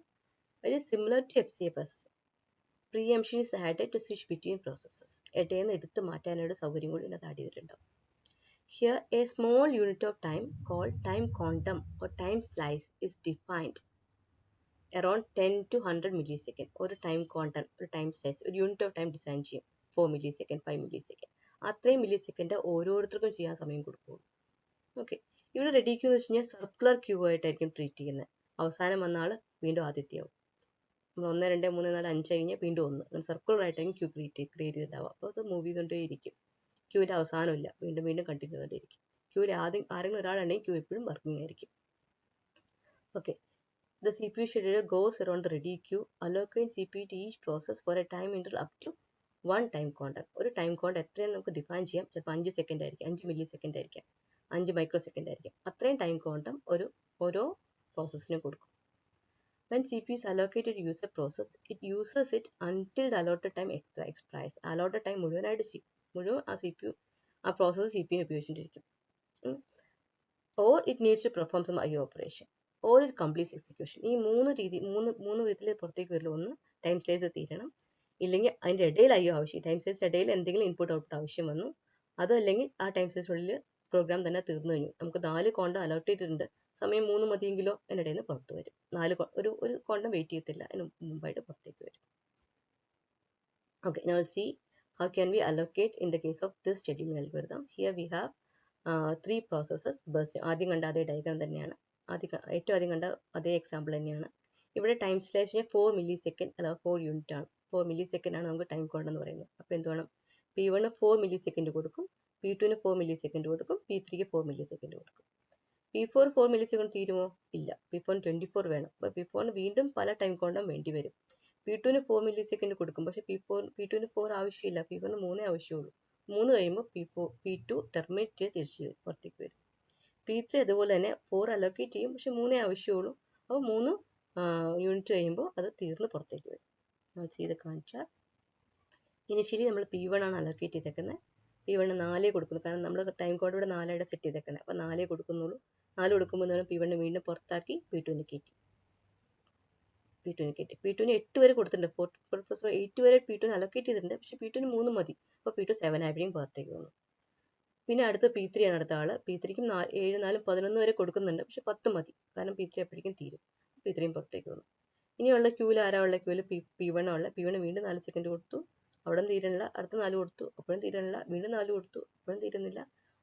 Speaker 1: Very similar to FCFS. Preemption is added to switch between processes. ഇടയിൽ നിന്ന് എടുത്ത് മാറ്റാനുള്ള സൗകര്യം കൂടി ഇതിനകത്ത് add ചെയ്തിട്ടുണ്ടാവും. Here, a small unit of time called time quantum or time slice is defined. Around 10 to 100 millisecond. ഒരു time quantum, ഒരു ടൈം സ്ലൈസ്, ഒരു യൂണിറ്റ് ഓഫ് ടൈം ഡിസൈൻ ചെയ്യും. 4 millisecond, 5 millisecond. അത്രയും മില്ലിസെക്കൻഡ് ഓരോരുത്തർക്കും ചെയ്യാൻ സമയം കൊടുക്കുള്ളൂ. ഓക്കെ, ഇവിടെ റെഡി ക്യൂ എന്ന് വെച്ച് കഴിഞ്ഞാൽ സർക്കുലർ ക്യൂ ആയിട്ടായിരിക്കും ട്രീറ്റ് ചെയ്യുന്നത്. അവസാനം വന്ന ആൾ വീണ്ടും ആദ്യത്തെയാവും. നമ്മൾ 1, 2, 3, 4, 5 കഴിഞ്ഞാൽ വീണ്ടും 1. അങ്ങനെ സർക്കുലർ ആയിട്ടായിരിക്കും ക്യൂ ക്രിയേറ്റ് ചെയ്തിട്ടുണ്ടാവുക. അപ്പോൾ അത് മൂവ് ചെയ്തുകൊണ്ടേ ഇരിക്കും. ക്യൂവിൻ്റെ അവസാനമില്ല, വീണ്ടും വീണ്ടും കണ്ടിന്യൂ ചെയ്തുകൊണ്ടിരിക്കും. ക്യൂവിൽ ആരെങ്കിലും ഒരാളുണ്ടെങ്കിൽ ക്യൂ എപ്പോഴും വർക്കിംഗ് ആയിരിക്കും. Okay, the CPU scheduler goes around the ready queue, allocating CPU to each process for a time interval up to 1 time quantum. ഒരു ടൈം ക്വാണ്ടം എത്രയും നമുക്ക് ഡിഫൈൻ ചെയ്യാം. ചിലപ്പോൾ 5 സെക്കൻഡ് ആയിരിക്കും, 5 മില്ലി സെക്കൻഡ് ആയിരിക്കാം, 5 മൈക്രോ സെക്കൻഡ് ആയിരിക്കും. അത്രയും ടൈം ക്വാണ്ടം ഓരോ പ്രോസസ്സിനും കൊടുക്കും. When CPU is allocated to user process, it uses it until the allotted time expires. allotted time മുഴുവൻ ആ process CPU ഉപയോഗിച്ചുകൊണ്ടിരിക്കും. Or it needs to perform some IO operation, or it completes execution. ഈ മൂന്ന് വിധത്തിൽ പുറത്തേക്ക് വരില്ല. ഒന്ന്, time slice തീരണം, ഇല്ലെങ്കിൽ അതിൻ്റെ ഇടയിൽ IO ആവശ്യം, ടൈം സ്ലൈസിൻ്റെ ഇടയിൽ എന്തെങ്കിലും ഇൻപുട്ട് ഔട്ട്പുട്ട് ആവശ്യം വന്നു, അതല്ലെങ്കിൽ ആ ടൈം സ്ലൈസിനുള്ളിൽ പ്രോഗ്രാം തന്നെ തീർന്നു കഴിഞ്ഞു. നമുക്ക് 4 ക്വാണ്ടം അലോട്ട് ചെയ്തിട്ടുണ്ട്, സമയം 3 മതിയെങ്കിലോ അതിനിടയിൽ നിന്ന് പുറത്ത് വരും. ഒരു ക്വാണ്ടം വെയിറ്റ് ചെയ്യത്തില്ല, അതിന് മുമ്പായിട്ട് പുറത്തേക്ക് വരും. Okay, now see how can we allocate in the case of this scheduling algorithm. Here we have 3 processes. Bus ആദ്യം കണ്ട അതേ ഡയഗ്രാം തന്നെയാണ്, ഏറ്റവും ആദ്യം കണ്ട അതേ എക്സാമ്പിൾ തന്നെയാണ്. ഇവിടെ ടൈം സ്ലൈസിന് 4 millisecond അല്ല 4 യൂണിറ്റ് ആണ്. 4 millisecond ആണ് നമുക്ക് ടൈം ക്വാണ്ടം എന്ന് പറയുന്നത്. അപ്പോൾ എന്ത് വേണം? P1 4 millisecond കൊടുക്കും, P2 4 millisecond കൊടുക്കും, P3 4 millisecond കൊടുക്കും. P4 4 millisecond തീരുമോ? ഇല്ല, P4 24 വേണം. അപ്പോൾ P4 വീണ്ടും പല ടൈം ക്വാണ്ടം വേണ്ടി വരും. P2 4 millisecond കൊടുക്കും, പക്ഷേ P2 4 ആവശ്യമില്ല, P4 3 ആവശ്യമുള്ളൂ. 3 കഴിയുമ്പോൾ P2 ടെർമിനേറ്റ് ചെയ്ത് തിരിച്ച് പുറത്തേക്ക് വരും. P3 അതുപോലെ തന്നെ 4 അലോക്കേറ്റ് ചെയ്യും, പക്ഷെ 3 ആവശ്യമുള്ളൂ. അപ്പോൾ 3 യൂണിറ്റ് കഴിയുമ്പോൾ അത് തീർന്ന് പുറത്തേക്ക് വരും. ചെയ്ത് കാണിച്ചാൽ ഇനിഷ്യലി നമ്മൾ P1 ആണ് അലോക്കേറ്റ് ചെയ്തേക്കുന്നത്. P1 4 കൊടുക്കുന്നു, കാരണം നമ്മൾ ടൈം കോഡ് ഇവിടെ 4 സെറ്റ് ചെയ്തേക്കുന്നത്. അപ്പോൾ 4 കൊടുക്കുന്നുള്ളൂ. 4 കൊടുക്കുമ്പോൾ P1 വീണ്ടും പുറത്താക്കി P2 കയറ്റി. P2 8 വരെ കൊടുത്തിട്ടുണ്ട്. 8 വരെ P2 അലോക്കേറ്റ് ചെയ്തിട്ടുണ്ട്, പക്ഷേ P2 3 മതി. അപ്പോൾ P2 7 ആയപ്പോഴേക്കും പുറത്തേക്ക് വന്നു. പിന്നെ അടുത്ത P3 ആണ് അടുത്ത ആൾ. P3ക്കും 7, 4, 11 വരെ കൊടുക്കുന്നുണ്ട്, പക്ഷെ 10 മതി, കാരണം P3 എപ്പോഴേക്കും തീരും. P3 പുറത്തേക്ക് വന്നു. ഇനിയുള്ള ക്യൂവിൽ ആരാ ഉള്ള? ക്യൂവിൽ P1 ഉള്ള. P1 വീണ്ടും 4 സെക്കൻഡ് കൊടുത്തു, അവിടെ തീരുന്നില്ല. അടുത്ത 4 കൊടുത്തു, അപ്പോഴും തീരുന്നില്ല. വീണ്ടും 4 കൊടുത്തു, അപ്പോഴും തീരുന്നില്ല.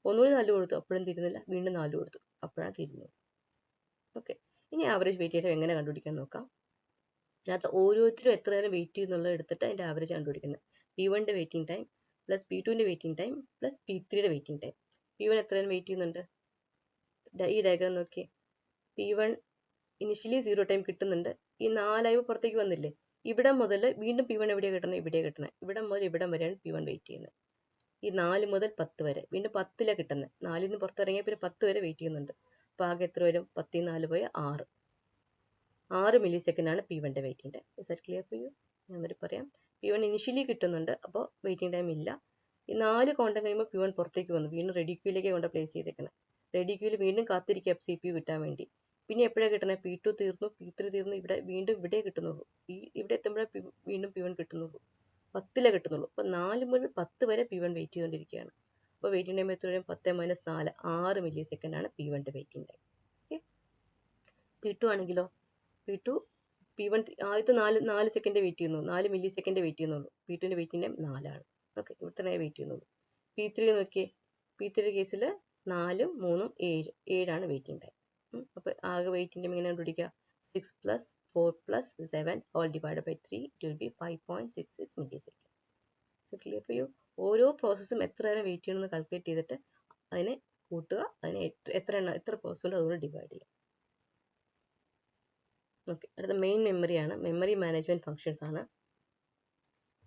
Speaker 1: ഒന്നുകൂടി 4 കൊടുത്തു, അപ്പോഴും തീരുന്നില്ല. വീണ്ടും 4 കൊടുത്തു, അപ്പോഴാണ് തീരുന്നത്. ഓക്കെ, ഇനി ആവറേജ് വെയിറ്റ് ചെയ്ത് എങ്ങനെ കണ്ടുപിടിക്കാൻ നോക്കാം. ഇതിനകത്ത് ഓരോരുത്തരും എത്ര നേരം വെയിറ്റ് ചെയ്യുന്നുള്ളത് എടുത്തിട്ട് അതിൻ്റെ ആവറേജ് കണ്ടുപിടിക്കുന്നത്. P1ൻ്റെ വെയിറ്റിംഗ് ടൈം പ്ലസ് P2ൻ്റെ വെയിറ്റിംഗ് ടൈം പ്ലസ് P3യുടെ വെയിറ്റിംഗ് ടൈം. P1 എത്ര നേരം വെയിറ്റ് ചെയ്യുന്നുണ്ട്? ഈ ഡയഗ്രാം നോക്കി. P1 ഇനിഷ്യലി 0 ടൈം കിട്ടുന്നുണ്ട്. ഈ 4 പുറത്തേക്ക് വന്നില്ലേ, ഇവിടെ മുതൽ വീണ്ടും P1 എവിടെയാണ് കിട്ടണത്? ഇവിടെയാണ് കിട്ടണത്. ഇവിടെ മുതൽ ഇവിടം വരെയാണ് P1 വെയിറ്റ് ചെയ്യുന്നത്. ഈ 4 മുതൽ 10 വരെ വീണ്ടും 10ലാണ് കിട്ടുന്നത്. 4ൽ നിന്ന് പുറത്തിറങ്ങിയാൽ പിന്നെ 10 വരെ വെയിറ്റ് ചെയ്യുന്നുണ്ട്. അപ്പോൾ ആകെ എത്ര വരും? 10 4 പോയ 6 millisecond ആണ് P1ൻ്റെ waiting time. Is that clear for you? ഞാൻ എന്നിട്ട് പറയാം. P1 ഇനിഷ്യലി കിട്ടുന്നുണ്ട്, അപ്പോൾ വെയിറ്റിംഗ് ടൈം ഇല്ല. ഈ 4 കോണ്ടം കഴിയുമ്പോൾ P1 പുറത്തേക്ക് വന്നു, വീണ്ടും റെഡി ക്യൂയിലേക്ക് കൊണ്ട് പ്ലേസ് ചെയ്തേക്കണം. റെഡി ക്യൂയിൽ വീണ്ടും കാത്തിരിക്കുക CPU കിട്ടാൻ വേണ്ടി. പിന്നെ എപ്പോഴാണ് കിട്ടണേ? P2 തീർന്നു, P3 തീർന്നു, വീണ്ടും ഇവിടെ കിട്ടുന്നുള്ളൂ. ഇവിടെ എത്തുമ്പോഴേ വീണ്ടും P1 കിട്ടുന്നുള്ളൂ. 10 കിട്ടുന്നുള്ളൂ. അപ്പോൾ 4 മുതൽ 10 വരെ P1 വെയിറ്റ് ചെയ്തുകൊണ്ടിരിക്കുകയാണ്. അപ്പോൾ വെയിറ്റിംഗ് ടൈം എത്ര വരും? 10 - 4 6 മില്ലി സെക്കൻഡാണ് P1ൻ്റെ വെയിറ്റിംഗ് ടൈം. ഓക്കെ. P2 ആണെങ്കിലോ P1 ആദ്യത്തെ 4 സെക്കൻഡ് വെയിറ്റ് ചെയ്യുന്നു, 4 മില്ലി സെക്കൻഡ് വെയിറ്റ് ചെയ്യുന്നുള്ളൂ. P2ൻ്റെ വെയിറ്റിംഗ് ടൈം 4ആണ്. ഓക്കെ, ഇവിടുത്തെ വെയിറ്റ് ചെയ്യുന്നുള്ളൂ. P3 നോക്കിയേ, P3 കേസിൽ 4 3 7 7ആണ് വെയിറ്റിംഗ് ടൈം. അപ്പോൾ ആകെ വെയിറ്റിംഗ് ടൈം എങ്ങനെ കണ്ടുപിടിക്കുക? 6 + 4 + 7 all divided by 3 it will be 5.66 milli second. So clear for U? ഓരോ പ്രോസസ്സും എത്ര നേരം വെയിറ്റ് ചെയ്യണമെന്ന് കാൽക്കുലേറ്റ് ചെയ്തിട്ട് അതിനെ കൂട്ടുക, അതിനെ എത്ര പ്രോസസ്സ് ഉണ്ട് അതുകൊണ്ട് ഡിവൈഡ് ചെയ്യുക. ഓക്കെ, അടുത്ത മെയിൻ മെമ്മറിയാണ്. മെമ്മറി മാനേജ്മെൻറ്റ് ഫങ്ഷൻസ് ആണ്.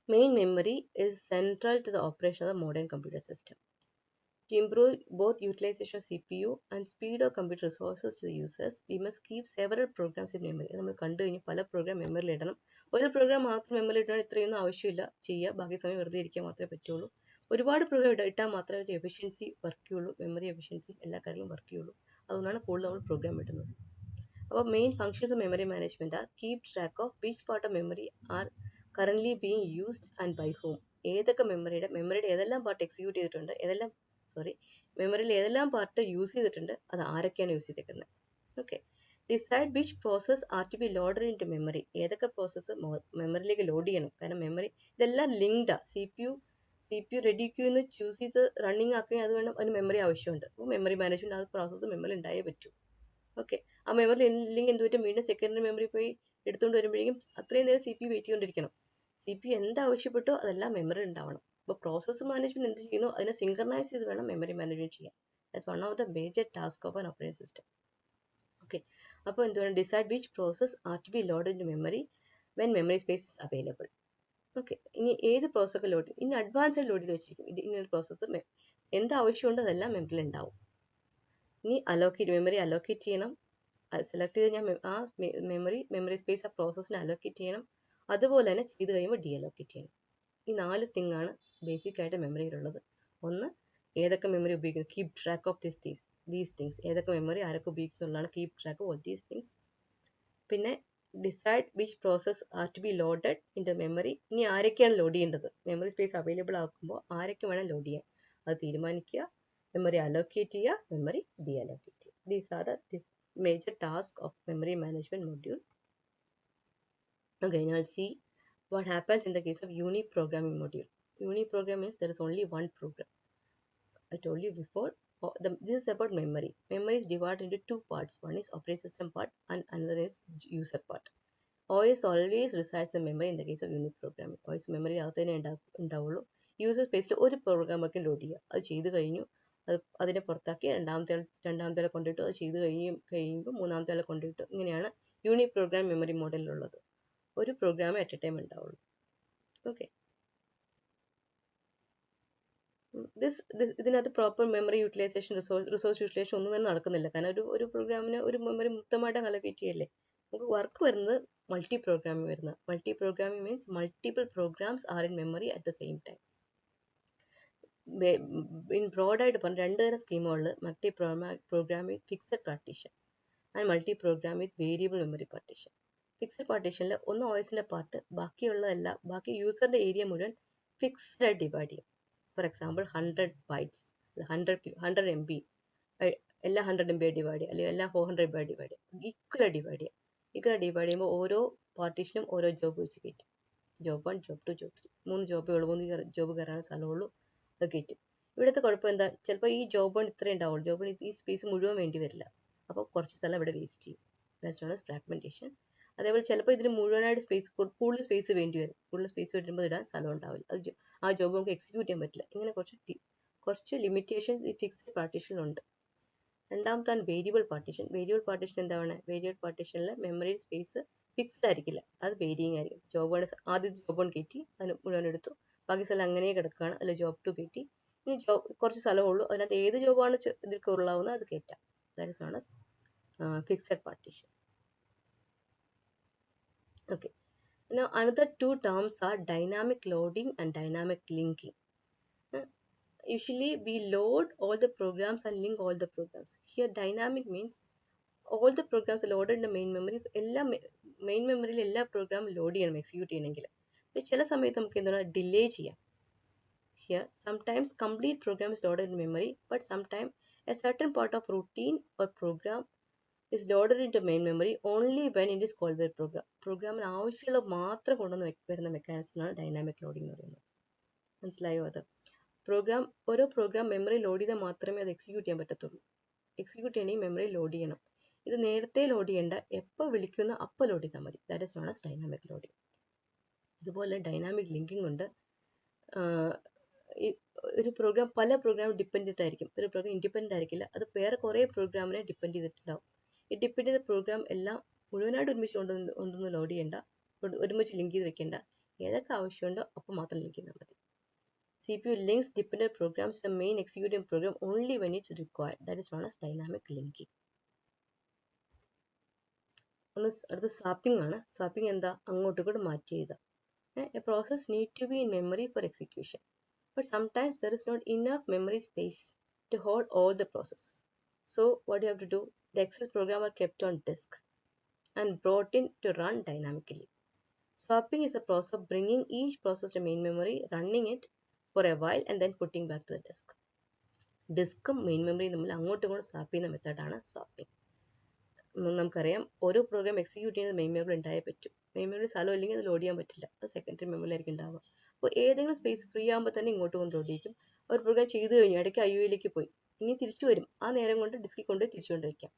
Speaker 1: Main memory is central to the operation of the modern computer system. To improve both utilization of CPU and speed of computer resources to the users, we must keep several programs in memory. നമ്മൾ കണ്ടു കഴിഞ്ഞ് പല programme മെമ്മറിയിൽ ഇടണം. ഒരു programme മാത്രം മെമ്മറിയിൽ ഇടണം, ഇത്രയൊന്നും ആവശ്യമില്ല ചെയ്യുക, ബാക്കി സമയം വെറുതെ ഇരിക്കാൻ മാത്രമേ പറ്റുള്ളൂ. ഒരുപാട് പ്രോഗ്രാം ഇട്ടാൽ മാത്രമേ ഒരു എഫിഷ്യൻസി വർക്ക് ചെയ്യുള്ളൂ, മെമ്മറി എഫിഷ്യൻസി എല്ലാ കാര്യങ്ങളും വർക്ക് ചെയ്യുള്ളൂ. അതുകൊണ്ടാണ് കൂടുതൽ നമ്മൾ പ്രോഗ്രാം ഇടുന്നത്. അപ്പോൾ main functions of memory management are keep track of which part of memory are currently being used and by whom. ഏതൊക്കെ മെമ്മറിയുടെ ഏതെല്ലാം പാർട്ട് എക്സിക്യൂട്ട് ചെയ്തിട്ടുണ്ട്, മെമ്മറിയിൽ ഏതെല്ലാം പാർട്ട് യൂസ് ചെയ്തിട്ടുണ്ട്, അത് ആരൊക്കെയാണ് യൂസ് ചെയ്തേക്കുന്നത്. Okay. Decide which process are to be loaded into memory. ഏതൊക്കെ പ്രോസസ്സ് മെമ്മറിയിലേക്ക് ലോഡ് ചെയ്യണം. കാരണം മെമ്മറി ഇതെല്ലാം ലിങ്ക്ഡാണ്. C P U ready queue എന്ന് ചൂസ് ചെയ്ത് റണ്ണിങ് ആക്കുകയും അത് വേണം, അതിന് മെമ്മറി ആവശ്യമുണ്ട്. അപ്പോൾ മെമ്മറി മാനേജ്മെൻറ്റ് ആ പ്രോസസ്സ് മെമ്മറി ഉണ്ടായേ പറ്റൂ. ഓക്കെ. ആ മെമ്മറി ഇല്ലെങ്കിൽ എന്ത് പറ്റും? വീണ്ടും സെക്കൻഡറി മെമ്മറി പോയി എടുത്തുകൊണ്ട് വരുമ്പോഴേക്കും അത്രയും നേരം CPU വെയിറ്റ് ചെയ്തുകൊണ്ടിരിക്കണം. CPU എന്താവശ്യപ്പെട്ടോ അതെല്ലാം മെമ്മറി ഉണ്ടാവണം. അപ്പോൾ പ്രോസസ്സ് മാനേജ്മെൻറ്റ് എന്ത് ചെയ്യുന്നു? അതിനെ സിങ്ക്രണൈസ് ചെയ്ത് വേണം മെമ്മറി മാനേജ്മെൻറ്റ് ചെയ്യാൻ. That's one of the major task of an operating system. Okay. അപ്പോൾ എന്ത് വേണം? Decide which process are to be load in memory when memory space is available. Okay. ഇനി ഏത് പ്രോസസ്സൊക്കെ ലോഡ്, ഇനി അഡ്വാൻസ്ഡ് ലോഡ് ചെയ്ത് വെച്ചിരിക്കും. ഇങ്ങനൊരു പ്രോസസ്സ് എന്താവശ്യമുണ്ടോ അതെല്ലാം മെമ്മറിയിൽ ഉണ്ടാവും. ഇനി മെമ്മറി അലോക്കേറ്റ് ചെയ്യണം. സെലക്ട് ചെയ്ത് ഞാൻ ആ മെമ്മറി സ്പേസ് ആ പ്രോസസ്സിനെ അലോക്കേറ്റ് ചെയ്യണം. അതുപോലെ തന്നെ ചെയ്ത് കഴിയുമ്പോൾ അലോക്കേറ്റ് ചെയ്യണം. ഈ 4 തിങ്ങാണ് ബേസിക് ആയിട്ട് മെമ്മറിയിലുള്ളത്. ഒന്ന്, ഏതൊക്കെ മെമ്മറി ഉപയോഗിക്കുന്നു, keep track of these things. ഏതൊക്കെ മെമ്മറി ആരൊക്കെ ഉപയോഗിക്കുന്നുള്ളതാണ് keep track of these things. പിന്നെ decide which process are to be loaded in the memory. ഇനി ആരൊക്കെയാണ് ലോഡ് ചെയ്യേണ്ടത്, മെമ്മറി സ്പേസ് അവൈലബിൾ ആക്കുമ്പോൾ ആരൊക്കെ വേണം ലോഡ് ചെയ്യാൻ അത് തീരുമാനിക്കുക. മെമ്മറി അലോക്കേറ്റ് ചെയ്യുക, മെമ്മറി അലോക്കേറ്റ് ചെയ്യുക. These are the major task of memory management module. Okay, now let's see what happens in the case of uniprogramming module. Uniprogram means there is only one program. I told you before, this is about memory. Memory is divided into two parts. One is operating system part and another is user part. OS always resides in memory in the case of uniprogramming. OS memory അകത്തന്നെ ഉണ്ടാവുള്ളൂ. User സ്പേസിൽ ഒരു പ്രോഗ്രാമൊക്കെ load ചെയ്യുക. അത് ചെയ്ത് കഴിഞ്ഞു, അതിനെ പുറത്താക്കി രണ്ടാമത്തെ കൊണ്ടിട്ടു. അത് ചെയ്ത് കഴിയുമ്പോൾ മൂന്നാമത്തെ കൊണ്ടിട്ടു. ഇങ്ങനെയാണ് യൂണിപ്രോഗ്രാം മെമ്മറി മോഡലിലുള്ളത്. ഒരു പ്രോഗ്രാം അറ്റ് എ ടൈം ഉണ്ടാവുള്ളൂ. ഓക്കെ. ഇതിനകത്ത് proper memory utilisation, resource utilisation ഒന്നും തന്നെ നടക്കുന്നില്ല. കാരണം ഒരു പ്രോഗ്രാമിന് ഒരു മെമ്മറി മൊത്തമായിട്ട് അലോക്കേറ്റ് ചെയ്യല്ലേ. നമുക്ക് വർക്ക് വരുന്നത് multi programming means multiple programs are in memory at the same time. In ബ്രോഡായിട്ട് പറഞ്ഞ 2 തരം സ്കീമുകളിൽ multi programming fixed partition and multi program with variable memory partition. Fixed പാർട്ടീഷനിൽ ഒന്ന് OSന്റെ പാർട്ട്, ബാക്കി യൂസറിൻ്റെ ഏരിയ മുഴുവൻ ഫിക്സ്ഡ് ആയിട്ട് ഡിവൈഡ് ചെയ്യും. ഫോർ എക്സാമ്പിൾ 100 ബൈറ്റ്സ്, 100 MB, എല്ലാ 100 MB ഡിവൈഡ് ചെയ്യുക, അല്ലെങ്കിൽ എല്ലാ 400 MB ഡിവൈഡ് ചെയ്യുക. ഈക്വലായി ഡിവൈഡ് ചെയ്യുമ്പോൾ ഓരോ പാർട്ടീഷനും ഓരോ ജോബ് വെച്ച് കയറ്റും. ജോബ് 1, ജോബ് 2, ജോബ് 3, 3 ജോബ് കയറാൻ സ്ഥലമുള്ളൂ. അത് കയറ്റും. ഇവിടുത്തെ കുഴപ്പം എന്താ? ചിലപ്പോൾ ഈ ജോബ് 1 ഇത്രയും ഉണ്ടാവുള്ളൂ, ജോബ് 1 ഈ സ്പേസ് മുഴുവൻ വേണ്ടി വരില്ല. അപ്പോൾ കുറച്ച് സ്ഥലം ഇവിടെ വേസ്റ്റ് ചെയ്യും. That's known as fragmentation. അതേപോലെ ചിലപ്പോൾ ഇതിന് മുഴുവനായിട്ട് കൂടുതൽ സ്പേസ് വേണ്ടി വരും. കൂടുതൽ സ്പേസ് വരുമ്പോൾ ഇടാൻ സ്ഥലം ഉണ്ടാവില്ല. ആ ജോബ് നമുക്ക് എക്സിക്യൂട്ട് ചെയ്യാൻ പറ്റില്ല. ഇങ്ങനെ കുറച്ച് ലിമിറ്റേഷൻസ് ഈ ഫിക്സ്ഡ് പാർട്ടീഷനുണ്ട്. രണ്ടാമത്താണ് വേരിയബിൾ പാർട്ടീഷൻ. വേരിയബിൾ പാർട്ടീഷൻ എന്താണ്? വേരിയബിൾ പാർട്ടീഷനിൽ മെമ്മറി സ്പേസ് ഫിക്സ്ഡ് ആയിരിക്കില്ല, അത് വേരിയിങ് ആയിരിക്കും. ആദ്യത്തെ ജോബ് 1 കയറ്റി, അതിന് മുഴുവൻ എടുത്തു, ബാക്കി സ്ഥലം അങ്ങനെ കിടക്കുകയാണ്. അതിൽ ജോബ് 2 കയറ്റി, ഇനി കുറച്ച് സ്ഥലമേ ഉള്ളൂ, അതിനകത്ത് ഏത് ജോബാണ് ഇതിൽ ഉള്ളാവുന്നത് അത് കയറ്റാം. That is known as fixed partition. Okay. Now another two terms are dynamic loading and dynamic linking. usually we load all the programs and link all the programs. Here dynamic means all the programs are loaded in the main memory. എല്ലാ main മെമ്മറിയിൽ എല്ലാ പ്രോഗ്രാമും load ചെയ്യണം execute ചെയ്യണമെങ്കിൽ. ചില സമയത്ത് നമുക്ക് എന്താണ് ഡിലേ ചെയ്യാം. Here sometimes complete program is loaded in memory, but sometimes a certain part of routine or program is loaded into main memory only when it is called by program. പ്രോഗ്രാമിന് ആവശ്യമുള്ള മാത്രം കൊണ്ടുവന്ന് വരുന്ന മെക്കാനിസമാണ് ഡൈനാമിക് ലോഡിംഗ് എന്ന് പറയുന്നത്. മനസ്സിലായോ? അത് ഓരോ പ്രോഗ്രാം മെമ്മറി ലോഡ് ചെയ്താൽ മാത്രമേ അത് എക്സിക്യൂട്ട് ചെയ്യാൻ പറ്റത്തുള്ളൂ. എക്സിക്യൂട്ട് ചെയ്യണമെങ്കിൽ മെമ്മറി ലോഡ് ചെയ്യണം. ഇത് നേരത്തെ ലോഡ് ചെയ്യേണ്ട, എപ്പോൾ വിളിക്കുന്ന അപ്പോൾ ലോഡ് ചെയ്താൽ മതി. That is known as dynamic loading. ഇതുപോലെ ഡൈനാമിക് ലിങ്കിങ് ഉണ്ട്. ഒരു പ്രോഗ്രാം പല പ്രോഗ്രാം ഡിപ്പെൻഡൻ്റ് ആയിരിക്കും, ഒരു പ്രോഗ്രാം ഇൻഡിപെൻഡൻ്റ് ആയിരിക്കില്ല. അത് വേറെ കുറേ പ്രോഗ്രാമിനെ ഡിപ്പെൻഡ് ചെയ്തിട്ടുണ്ടാവും. ഈ ഡിപ്പെൻഡ് ചെയ്ത പ്രോഗ്രാം എല്ലാം മുഴുവനായിട്ട് ഒരുമിച്ച് കൊണ്ടൊന്ന് ലോഡ് ചെയ്യേണ്ട, ഒരുമിച്ച് ലിങ്ക് ചെയ്ത് വെക്കേണ്ട. ഏതൊക്കെ ആവശ്യമുണ്ടോ അപ്പോൾ മാത്രം ലിങ്ക് ചെയ്താൽ മതി. CPU links dependent programs to the main executing program only when it's required. That is known as dynamic linking. അടുത്ത സ്വാപ്പിംഗ് ആണ്. സ്വാപ്പിംഗ് എന്താ? അങ്ങോട്ടും ഇങ്ങോട്ടും മാറ്റി എഴുതാം. A process need to be in memory for execution, but sometimes there is not enough memory space to hold all the process. So what you have to do? The excess program are kept on disk and brought in to run dynamically. Swapping is a process of bringing each process to main memory, running it for a while and then putting back to the disk. ഡിസ്കും main മെമ്മറിയും തമ്മിൽ അങ്ങോട്ടും ഇങ്ങോട്ടും swap ചെയ്യുന്ന മെത്തേഡാണ് swapping. നമുക്കറിയാം ഓരോ program execute ചെയ്യുന്നത് മെയിൻ മെമ്മറി ഉണ്ടായേ പറ്റും. മെയിൻ മെമ്മറി സ്ഥലം ഇല്ലെങ്കിൽ അത് ലോഡ് ചെയ്യാൻ പറ്റില്ല, അത് സെക്കൻഡറി മെമ്മറിയിലായിരിക്കും ഉണ്ടാവുക. അപ്പോൾ ഏതെങ്കിലും സ്പേസ് ഫ്രീ ആകുമ്പോൾ തന്നെ ഇങ്ങോട്ട് കൊണ്ട് ലോഡ് ചെയ്യും. ഒരു പ്രോഗ്രാം ചെയ്ത് കഴിഞ്ഞു ഇടയ്ക്ക് IO പോയി, ഇനി തിരിച്ചു വരും, ആ നേരം കൊണ്ട് ഡിസ്കിൽ കൊണ്ട് തിരിച്ചു കൊണ്ട് വയ്ക്കാം.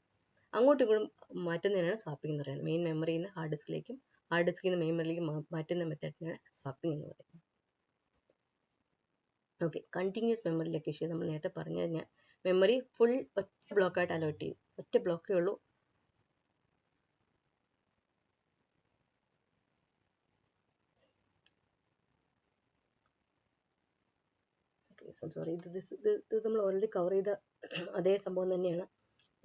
Speaker 1: അങ്ങോട്ടും ഇങ്ങോട്ടും മാറ്റുന്നതിനാണ് സ്വാപ്പിംഗ് എന്ന് പറയുന്നത്. മെയിൻ മെമ്മറിയിൽ നിന്ന് ഹാർഡ് ഡിസ്കിലേക്കും ഹാർഡ് ഡിസ്കിൽ നിന്ന് മെയിൻ മെമ്മറിയിലേക്ക് മാറ്റുന്ന മെത്തേഡിനാണ് സ്വാപ്പിംഗ് എന്ന് പറയുന്നത്. ഓക്കെ, കണ്ടിന്യൂസ് മെമ്മറി ലൊക്കേഷൻ നമ്മൾ നേരത്തെ പറഞ്ഞു കഴിഞ്ഞാൽ മെമ്മറി ഫുൾ ഒറ്റ ബ്ലോക്കായിട്ട് അലോട്ട് ചെയ്യും. ഒറ്റ ബ്ലോക്കേ ഉള്ളൂ. സോറി, ഇത് നമ്മൾ ഓൾറെഡി കവർ ചെയ്ത അതേ സംഭവം തന്നെയാണ്.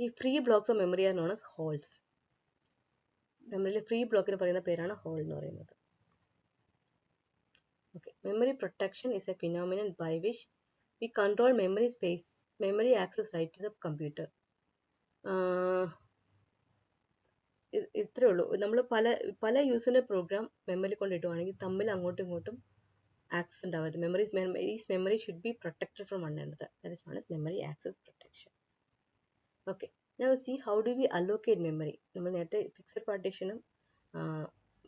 Speaker 1: ഈ free blocks of memory are known as holes. മെമ്മറിയിലെ ഫ്രീ ബ്ലോക്കിന് പറയുന്ന പേരാണ് ഹോൾ എന്ന് പറയുന്നത്. Okay, memory protection is a phenomenon by which we control memory space, memory access right to the computer. ഇത്രയേ ഉള്ളൂ. നമ്മൾ പല യൂസിൻ്റെ പ്രോഗ്രാം മെമ്മറി കൊണ്ട് ഇടുവാണെങ്കിൽ തമ്മിൽ അങ്ങോട്ടും ഇങ്ങോട്ടും access ഉണ്ടാവരുത്. memory should be protected from one another. That is known as memory access protection. Okay, now see how do we allocate memory. നമ്മൾ നേരത്തെ ഫിക്സഡ് പാർട്ടീഷനും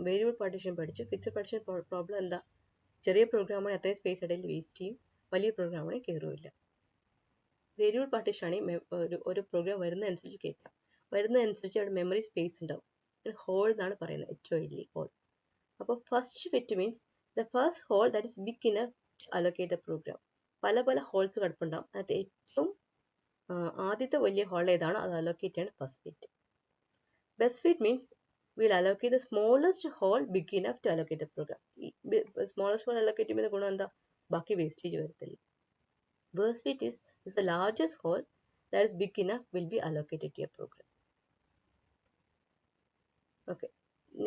Speaker 1: വേരിയബിൾ പാർട്ടീഷനും പഠിച്ചു. ഫിക്സഡ് പാർട്ടീഷൻ പ്രോബ്ലം എന്താ? ചെറിയ പ്രോഗ്രാമാണ് അത്രയും സ്പേസ് ഇടയിൽ വേസ്റ്റ് ചെയ്യും, വലിയ പ്രോഗ്രാമാണ് കയറുമില്ല. വേരിയബിൾ പാർട്ടീഷൻ ആണെങ്കിൽ ഒരു പ്രോഗ്രാം വരുന്നതനുസരിച്ച് കയറ്റാം, വരുന്നതനുസരിച്ച് അവിടെ മെമ്മറി സ്പേസ് ഉണ്ടാവും. ഹോൾ എന്നാണ് പറയുന്നത്, HOLE, ഹോൾ. അപ്പോൾ first fit means the first hole that is big enough to allocate the program. പല ഹോൾസ് കിടപ്പുണ്ടാവും. അതിനകത്ത് ഏറ്റവും ആദ്യത്തെ വലിയ ഹോൾ ഏതാണോ അത് അലോക്കേറ്റ് ചെയ്യാണ് first fit. Best fit means will allocate the smallest hole big enough to allocate the program. ഈ സ്മോളസ്റ്റ് ഹോൾ അലോക്കേറ്റ് ചെയ്യുന്ന ഗുണം എന്താ? ബാക്കി വേസ്റ്റേജ് വരത്തില്ല. Worst fit is the largest hole that is big enough will be allocated to a program. Okay,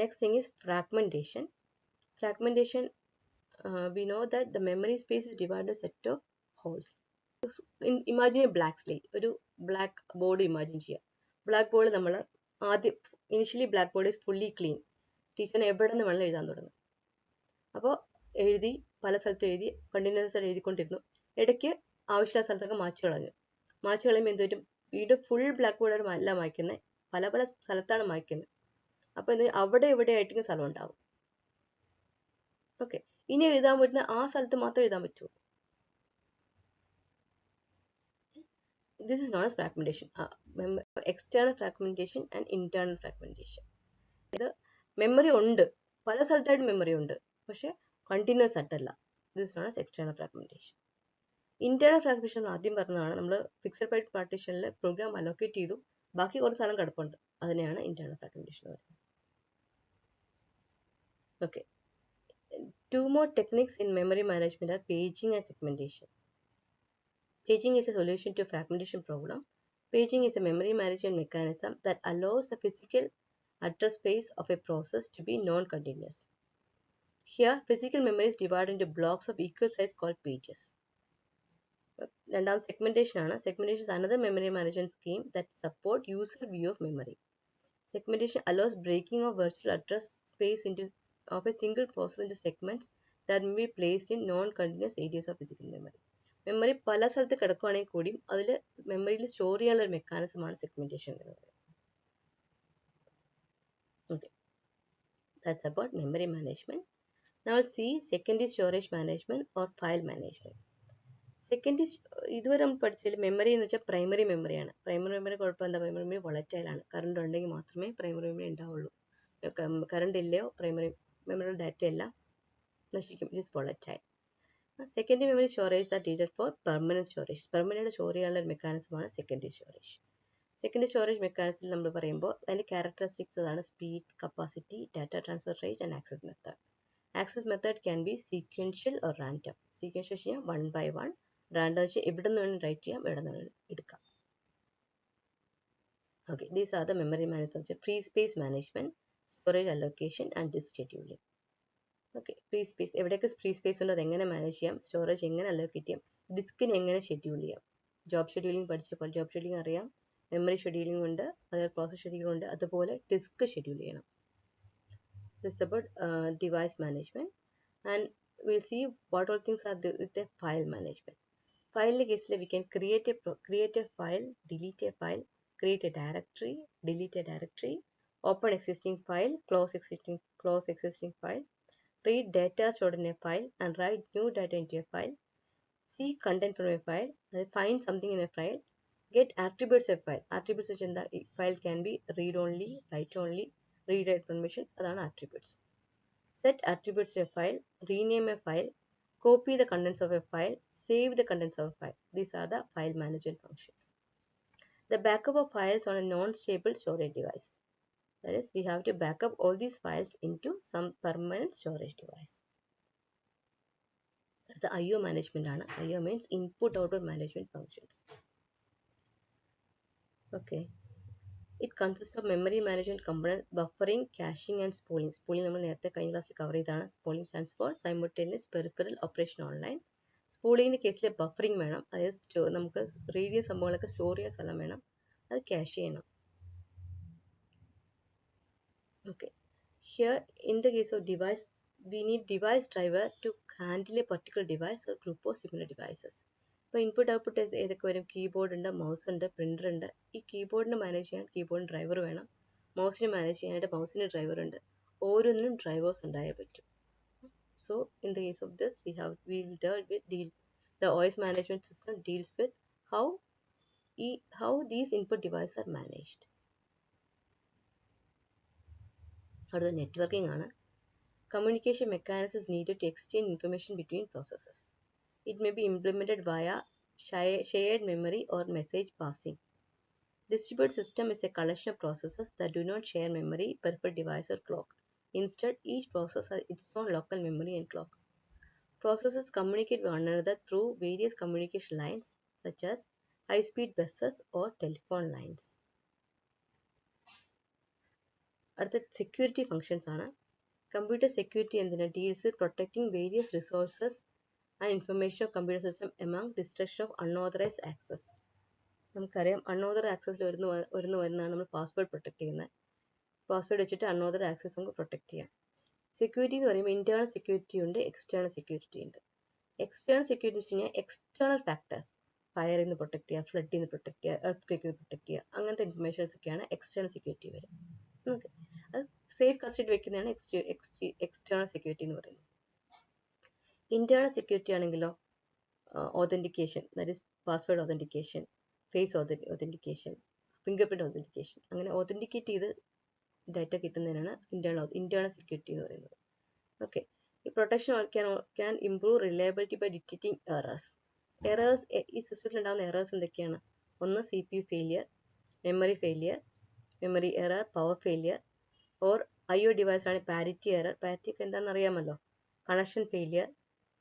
Speaker 1: next thing is fragmentation. Fragmentation, we know that the memory space is divided into a set of holes. Imagine a black slate, ഒരു black board imagine ചെയ്യുക. Black board നമ്മൾ ആദ്യം initially black board is fully clean. ടീച്ചറിന് എവിടെ നിന്ന് വേണം എഴുതാൻ തുടങ്ങും. അപ്പോൾ എഴുതി പല സ്ഥലത്തും എഴുതി കണ്ടിന്യൂസ് ആയിട്ട് എഴുതിക്കൊണ്ടിരുന്നു. ഇടയ്ക്ക് ആവശ്യമുള്ള സ്ഥലത്തൊക്കെ മാച്ച് കളയുമ്പോൾ എന്ത് പറ്റും? വീണ്ടും ഫുൾ ബ്ലാക്ക് ബോർഡ് അല്ല മായ്ക്കുന്നത്, പല സ്ഥലത്താണ് മായ്ക്കുന്നത്. അപ്പോൾ അവിടെ ഇവിടെ ആയിട്ടെങ്കിലും സ്ഥലം ഉണ്ടാവും. ഓക്കെ, ഇനി എഴുതാൻ പറ്റുന്ന ആ സ്ഥലത്ത് മാത്രമേ എഴുതാൻ പറ്റുള്ളൂ. This is known as fragmentation. External fragmentation and internal fragmentation. ഇത് മെമ്മറി ഉണ്ട്, പല സ്ഥലത്തായിട്ട് മെമ്മറി ഉണ്ട്, പക്ഷെ കണ്ടിന്യൂസ് ആയിട്ടല്ല. This known as external fragmentation. Internal fragmentation ആദ്യം പറഞ്ഞതാണ്. നമ്മൾ ഫിക്സഡ് പാർട്ടീഷനിൽ പ്രോഗ്രാം അലോക്കേറ്റ് ചെയ്തു, ബാക്കി കുറച്ച് സ്ഥലം കിടപ്പുണ്ട്, അതിനെയാണ് ഇന്റേണൽ ഫ്രാഗ്മെന്റേഷൻ എന്ന് പറയുന്നത്. Okay, two more techniques in memory management are paging and segmentation. Paging is a solution to fragmentation problem. Paging is a memory management mechanism that allows the physical address space of a process to be non-continuous. Here, physical memory is divided into blocks of equal size called pages. രണ്ടാമത് segmentation ആണ്. Segmentation is another memory management scheme that support user view of memory. Segmentation allows breaking of virtual address space of a single process into segments that may be placed in non-continuous areas of physical memory. Memory പല സ്ഥലത്ത് കിടക്കുകയാണെങ്കിൽ കൂടിയും അതിൽ മെമ്മറിയിൽ store ചെയ്യാനുള്ള ഒരു മെക്കാനിസമാണ് segmentation എന്ന് പറയുന്നത്. Okay, that's about memory management. Now we'll see secondary storage management or file management. Secondary ഇതുവരെ നമ്മൾ പഠിച്ചതിൽ മെമ്മറി എന്ന് വെച്ചാൽ പ്രൈമറി മെമ്മറിയാണ്. പ്രൈമറി മെമ്മറി കുഴപ്പം എന്താ, പ്രൈമറി മെമ്മറി വോളറ്റൈലാണ്. കറണ്ട് ഉണ്ടെങ്കിൽ മാത്രമേ പ്രൈമറി മെമ്മറി ഉണ്ടാവുള്ളൂ. കറണ്ട് ഇല്ലയോ പ്രൈമറി മെമ്മറിയുടെ ഡാറ്റ എല്ലാം നശിക്കും. It is volatile. Secondary memory storage are needed for permanent storage. Permanent store ചെയ്യാനുള്ള ഒരു മെക്കാനിസമാണ് secondary storage. Secondary storage mechanism നമ്മൾ പറയുമ്പോൾ അതിൻ്റെ ക്യാരക്ടറിസ്റ്റിക്സ് അതാണ് speed, capacity, data transfer rate and access method. Access method can be sequential or random. Sequential ചെയ്യാം 1 by 1, random വെച്ചാൽ എവിടെ നിന്ന് വേണം റൈറ്റ് ചെയ്യാം, എവിടെ നിന്ന് എടുക്കാം. Okay, these are the memory management. Free space management, storage allocation and disk scheduling. Okay, free space, എവിടെയൊക്കെ ഫ്രീ സ്പേസ് ഉണ്ടോ അതെങ്ങനെ മാനേജ് ചെയ്യാം, സ്റ്റോറേജ് എങ്ങനെ അലോക്കേറ്റ് ചെയ്യാം, ഡിസ്കിന് എങ്ങനെ ഷെഡ്യൂൾ ചെയ്യാം. ജോബ് ഷെഡ്യൂളിംഗ് പഠിച്ചപ്പോൾ ജോബ് ഷെഡ്യൂളിംഗ് അറിയാം, മെമ്മറി ഷെഡ്യൂളിംഗ് ഉണ്ട്, അതുപോലെ പ്രോസസ് ഷെഡ്യൂളിംഗ് ഉണ്ട്, അതുപോലെ ഡിസ്ക് ഷെഡ്യൂൾ ചെയ്യണം. This is about device management, and we'll see what all things are with the file management. File case we can create a file, delete a file, create a directory, delete a directory, open existing file, close existing file, read data stored in a file and write new data into a file, see content from a file, find something in a file, get attributes of file. Attributes which in the file can be read only, write only, read permission, adana attributes. Set attributes to a file, rename a file, copy the contents of a file, save the contents of a file. These are the file management functions. The backup of files on a non-stable storage device. That is, we have to back up all these files into some permanent storage device. The IO management. IO means input-output management functions. Okay. It consists of memory management components, buffering, caching and spooling. Spooling നമ്മൾ നേരത്തെ കഴിഞ്ഞ ക്ലാസ്സിൽ cover ചെയ്തതാണ്. Spooling stands for simultaneous peripheral operation online. സ്പൂളിങ്ങിൻ്റെ കേസിൽ buffering വേണം, അതായത് നമുക്ക് read ചെയ്യുന്ന സംഭവങ്ങളൊക്കെ സ്റ്റോർ ചെയ്യാൻ സ്ഥലം വേണം, അത് ക്യാഷ് ചെയ്യണം. Okay. Here in the case of device, we need device driver to handle a particular device or group of similar devices. ഇപ്പോൾ ഇൻപുട്ട് ഔട്ട്പുട്ട് ഏതൊക്കെ വരും, കീബോർഡ് ഉണ്ട്, മൗസ് ഉണ്ട്, പ്രിൻ്റർ ഉണ്ട്. ഈ കീബോർഡിന് മാനേജ് ചെയ്യാൻ കീബോർഡിന് ഡ്രൈവർ വേണം, മൗസിന് മാനേജ് ചെയ്യാനായിട്ട് മൗസിന് ഡ്രൈവർ ഉണ്ട്. ഓരോന്നിനും ഡ്രൈവേഴ്സ് ഉണ്ടായേ പറ്റും. So in the case of this we will deal the OS management system deals with how these input devices are managed. അടുത്ത നെറ്റ്വർക്കിംഗ് ആണ്. Communication mechanisms needed to exchange information between processes. It may be implemented via shared memory or message passing. Distributed system is a collection of processes that do not share memory, peripheral device or clock. Instead, each process has its own local memory and clock. Processes communicate with one another through various communication lines such as high-speed buses or telephone lines. അടുത്ത security functions ആണ്. Computer security എന്തിനാ, deals with protecting various resources and information of computer system among destruction of unauthorised access. നമുക്കറിയാം unauthorised ആക്സസിൽ വരുന്നതാണ് നമ്മൾ password protect ചെയ്യുന്നത്. Password വെച്ചിട്ട് unauthorised access നമുക്ക് protect ചെയ്യാം. സെക്യൂരിറ്റി എന്ന് പറയുമ്പോൾ ഇന്റേണൽ സെക്യൂരിറ്റി ഉണ്ട്, എക്സ്റ്റേണൽ സെക്യൂരിറ്റി ഉണ്ട്. എക്സ്റ്റേണൽ സെക്യൂരിറ്റി വെച്ച് കഴിഞ്ഞാൽ എക്സ്റ്റേണൽ ഫാക്ടേഴ്സ്, ഫയറിൽ നിന്ന് പ്രൊട്ടക്ട് ചെയ്യുക, ഫ്ലഡിൽ നിന്ന് പ്രൊട്ടക്ട് ചെയ്യുക, എർത്ത് ക്വേക്കിൽ നിന്ന് പ്രൊട്ടക്ട് ചെയ്യുക, അങ്ങനത്തെ ഇൻഫർമേഷൻസ് ഒക്കെയാണ് എക്സ്റ്റേണൽ സെക്യൂരിറ്റി വരും. ഓക്കെ, അത് സേഫ് കസ്റ്റഡി വെക്കുന്നതാണ് എക്സ്റ്റേണൽ സെക്യൂരിറ്റി എന്ന് പറയുന്നത്. ഇന്റേണൽ സെക്യൂരിറ്റി ആണെങ്കിലോ authentication, that is password authentication, face authentication, fingerprint authentication, അങ്ങനെ ഓതൻറ്റിക്കേറ്റ് ചെയ്ത് ഡാറ്റ കിട്ടുന്നതിനാണ് ഇന്റേണൽ സെക്യൂരിറ്റി എന്ന് പറയുന്നത്. ഓക്കെ, ഈ protection can improve reliability by detecting errors. ഈ സിസ്റ്റത്തിൽ ഉണ്ടാകുന്ന എറേഴ്സ് എന്തൊക്കെയാണ്? ഒന്ന് CPU failure, memory failure, memory error, power failure, or IO device ആണ് പാരിറ്റി എറർ. പാരിറ്റി ഒക്കെ എന്താണെന്ന് അറിയാമല്ലോ. Connection failure,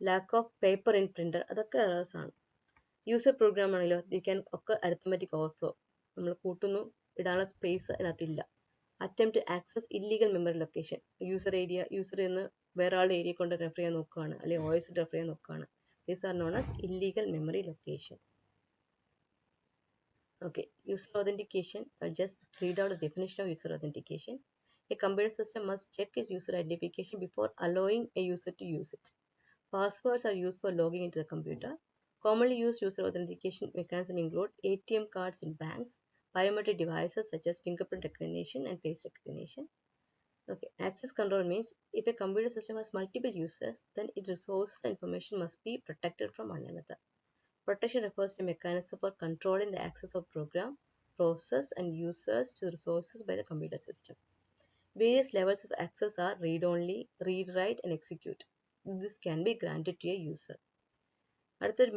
Speaker 1: lack of paper in printer, അതൊക്കെ എറേഴ്സ് ആണ്. യൂസർ പ്രോഗ്രാം ആണെങ്കിലോ ഒക്കെ അരിത്തമെറ്റിക് ഓവർഫ്ലോ, നമ്മൾ കൂട്ടുന്നു, ഇടാനുള്ള സ്പേസ് അതിനകത്തില്ല. Attempt access illegal memory location, user എന്ന് വേറെ ആളുടെ ഏരിയ കൊണ്ട് റെഫർ ചെയ്യാൻ നോക്കുകയാണ്, അല്ലെങ്കിൽ OS റെഫർ ചെയ്യാൻ നോക്കുകയാണ്, These are known as illegal memory location. Okay, user authentication. I'll just read out the definition of user authentication. A computer system must check its user identification before allowing a user to use it. Passwords are used for logging into the computer. Commonly used user authentication mechanisms include ATM cards in banks, biometric devices such as fingerprint recognition and face recognition. Okay, access control means if a computer system has multiple users, then its resources and information must be protected from one another. Protection refers to a mechanism for controlling the access of program, process, and users to resources by the computer system. Various levels of access are read-only, read-write, and execute. This can be granted to a user. അടുത്തൊരു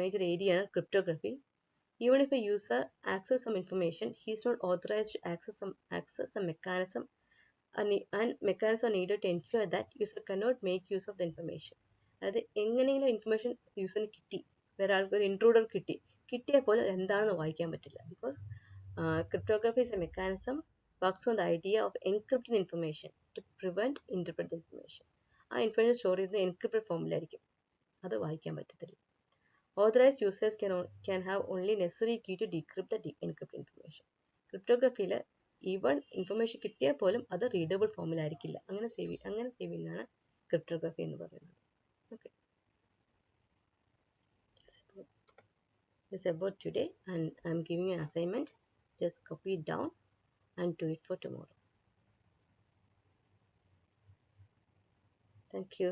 Speaker 1: major area ആണ് cryptography. Even if a user accesses some information, he is not authorized to access some mechanism and mechanism are needed to ensure that user cannot make use of the information. അതായത് എങ്ങനെയെങ്കിലും information യൂസറിന് കിട്ടി, വേറെ ആൾക്ക് ഒരു intruder കിട്ടിയാൽ പോലും എന്താണെന്ന് വായിക്കാൻ പറ്റില്ല. Because cryptography is a mechanism works on the idea of encrypting information to prevent interpret the information. ആ ഇൻഫർമേഷൻ സ്റ്റോർ ചെയ്യുന്നത് എൻക്രിപ്റ്റഡ് ഫോമിലായിരിക്കും, അത് വായിക്കാൻ പറ്റത്തില്ല. Authorized users can have only necessary key to decrypt the encrypted information. ക്രിപ്റ്റോഗ്രഫിയിൽ even information കിട്ടിയാൽ പോലും അത് readable ഫോമിലായിരിക്കില്ല. അങ്ങനെ സേവ് ചെയ്യുന്നതാണ് ക്രിപ്റ്റോഗ്രഫി എന്ന് പറയുന്നത്. Okay, this is about today, and I'm giving you an assignment. Just copy it down and do it for tomorrow. Thank you.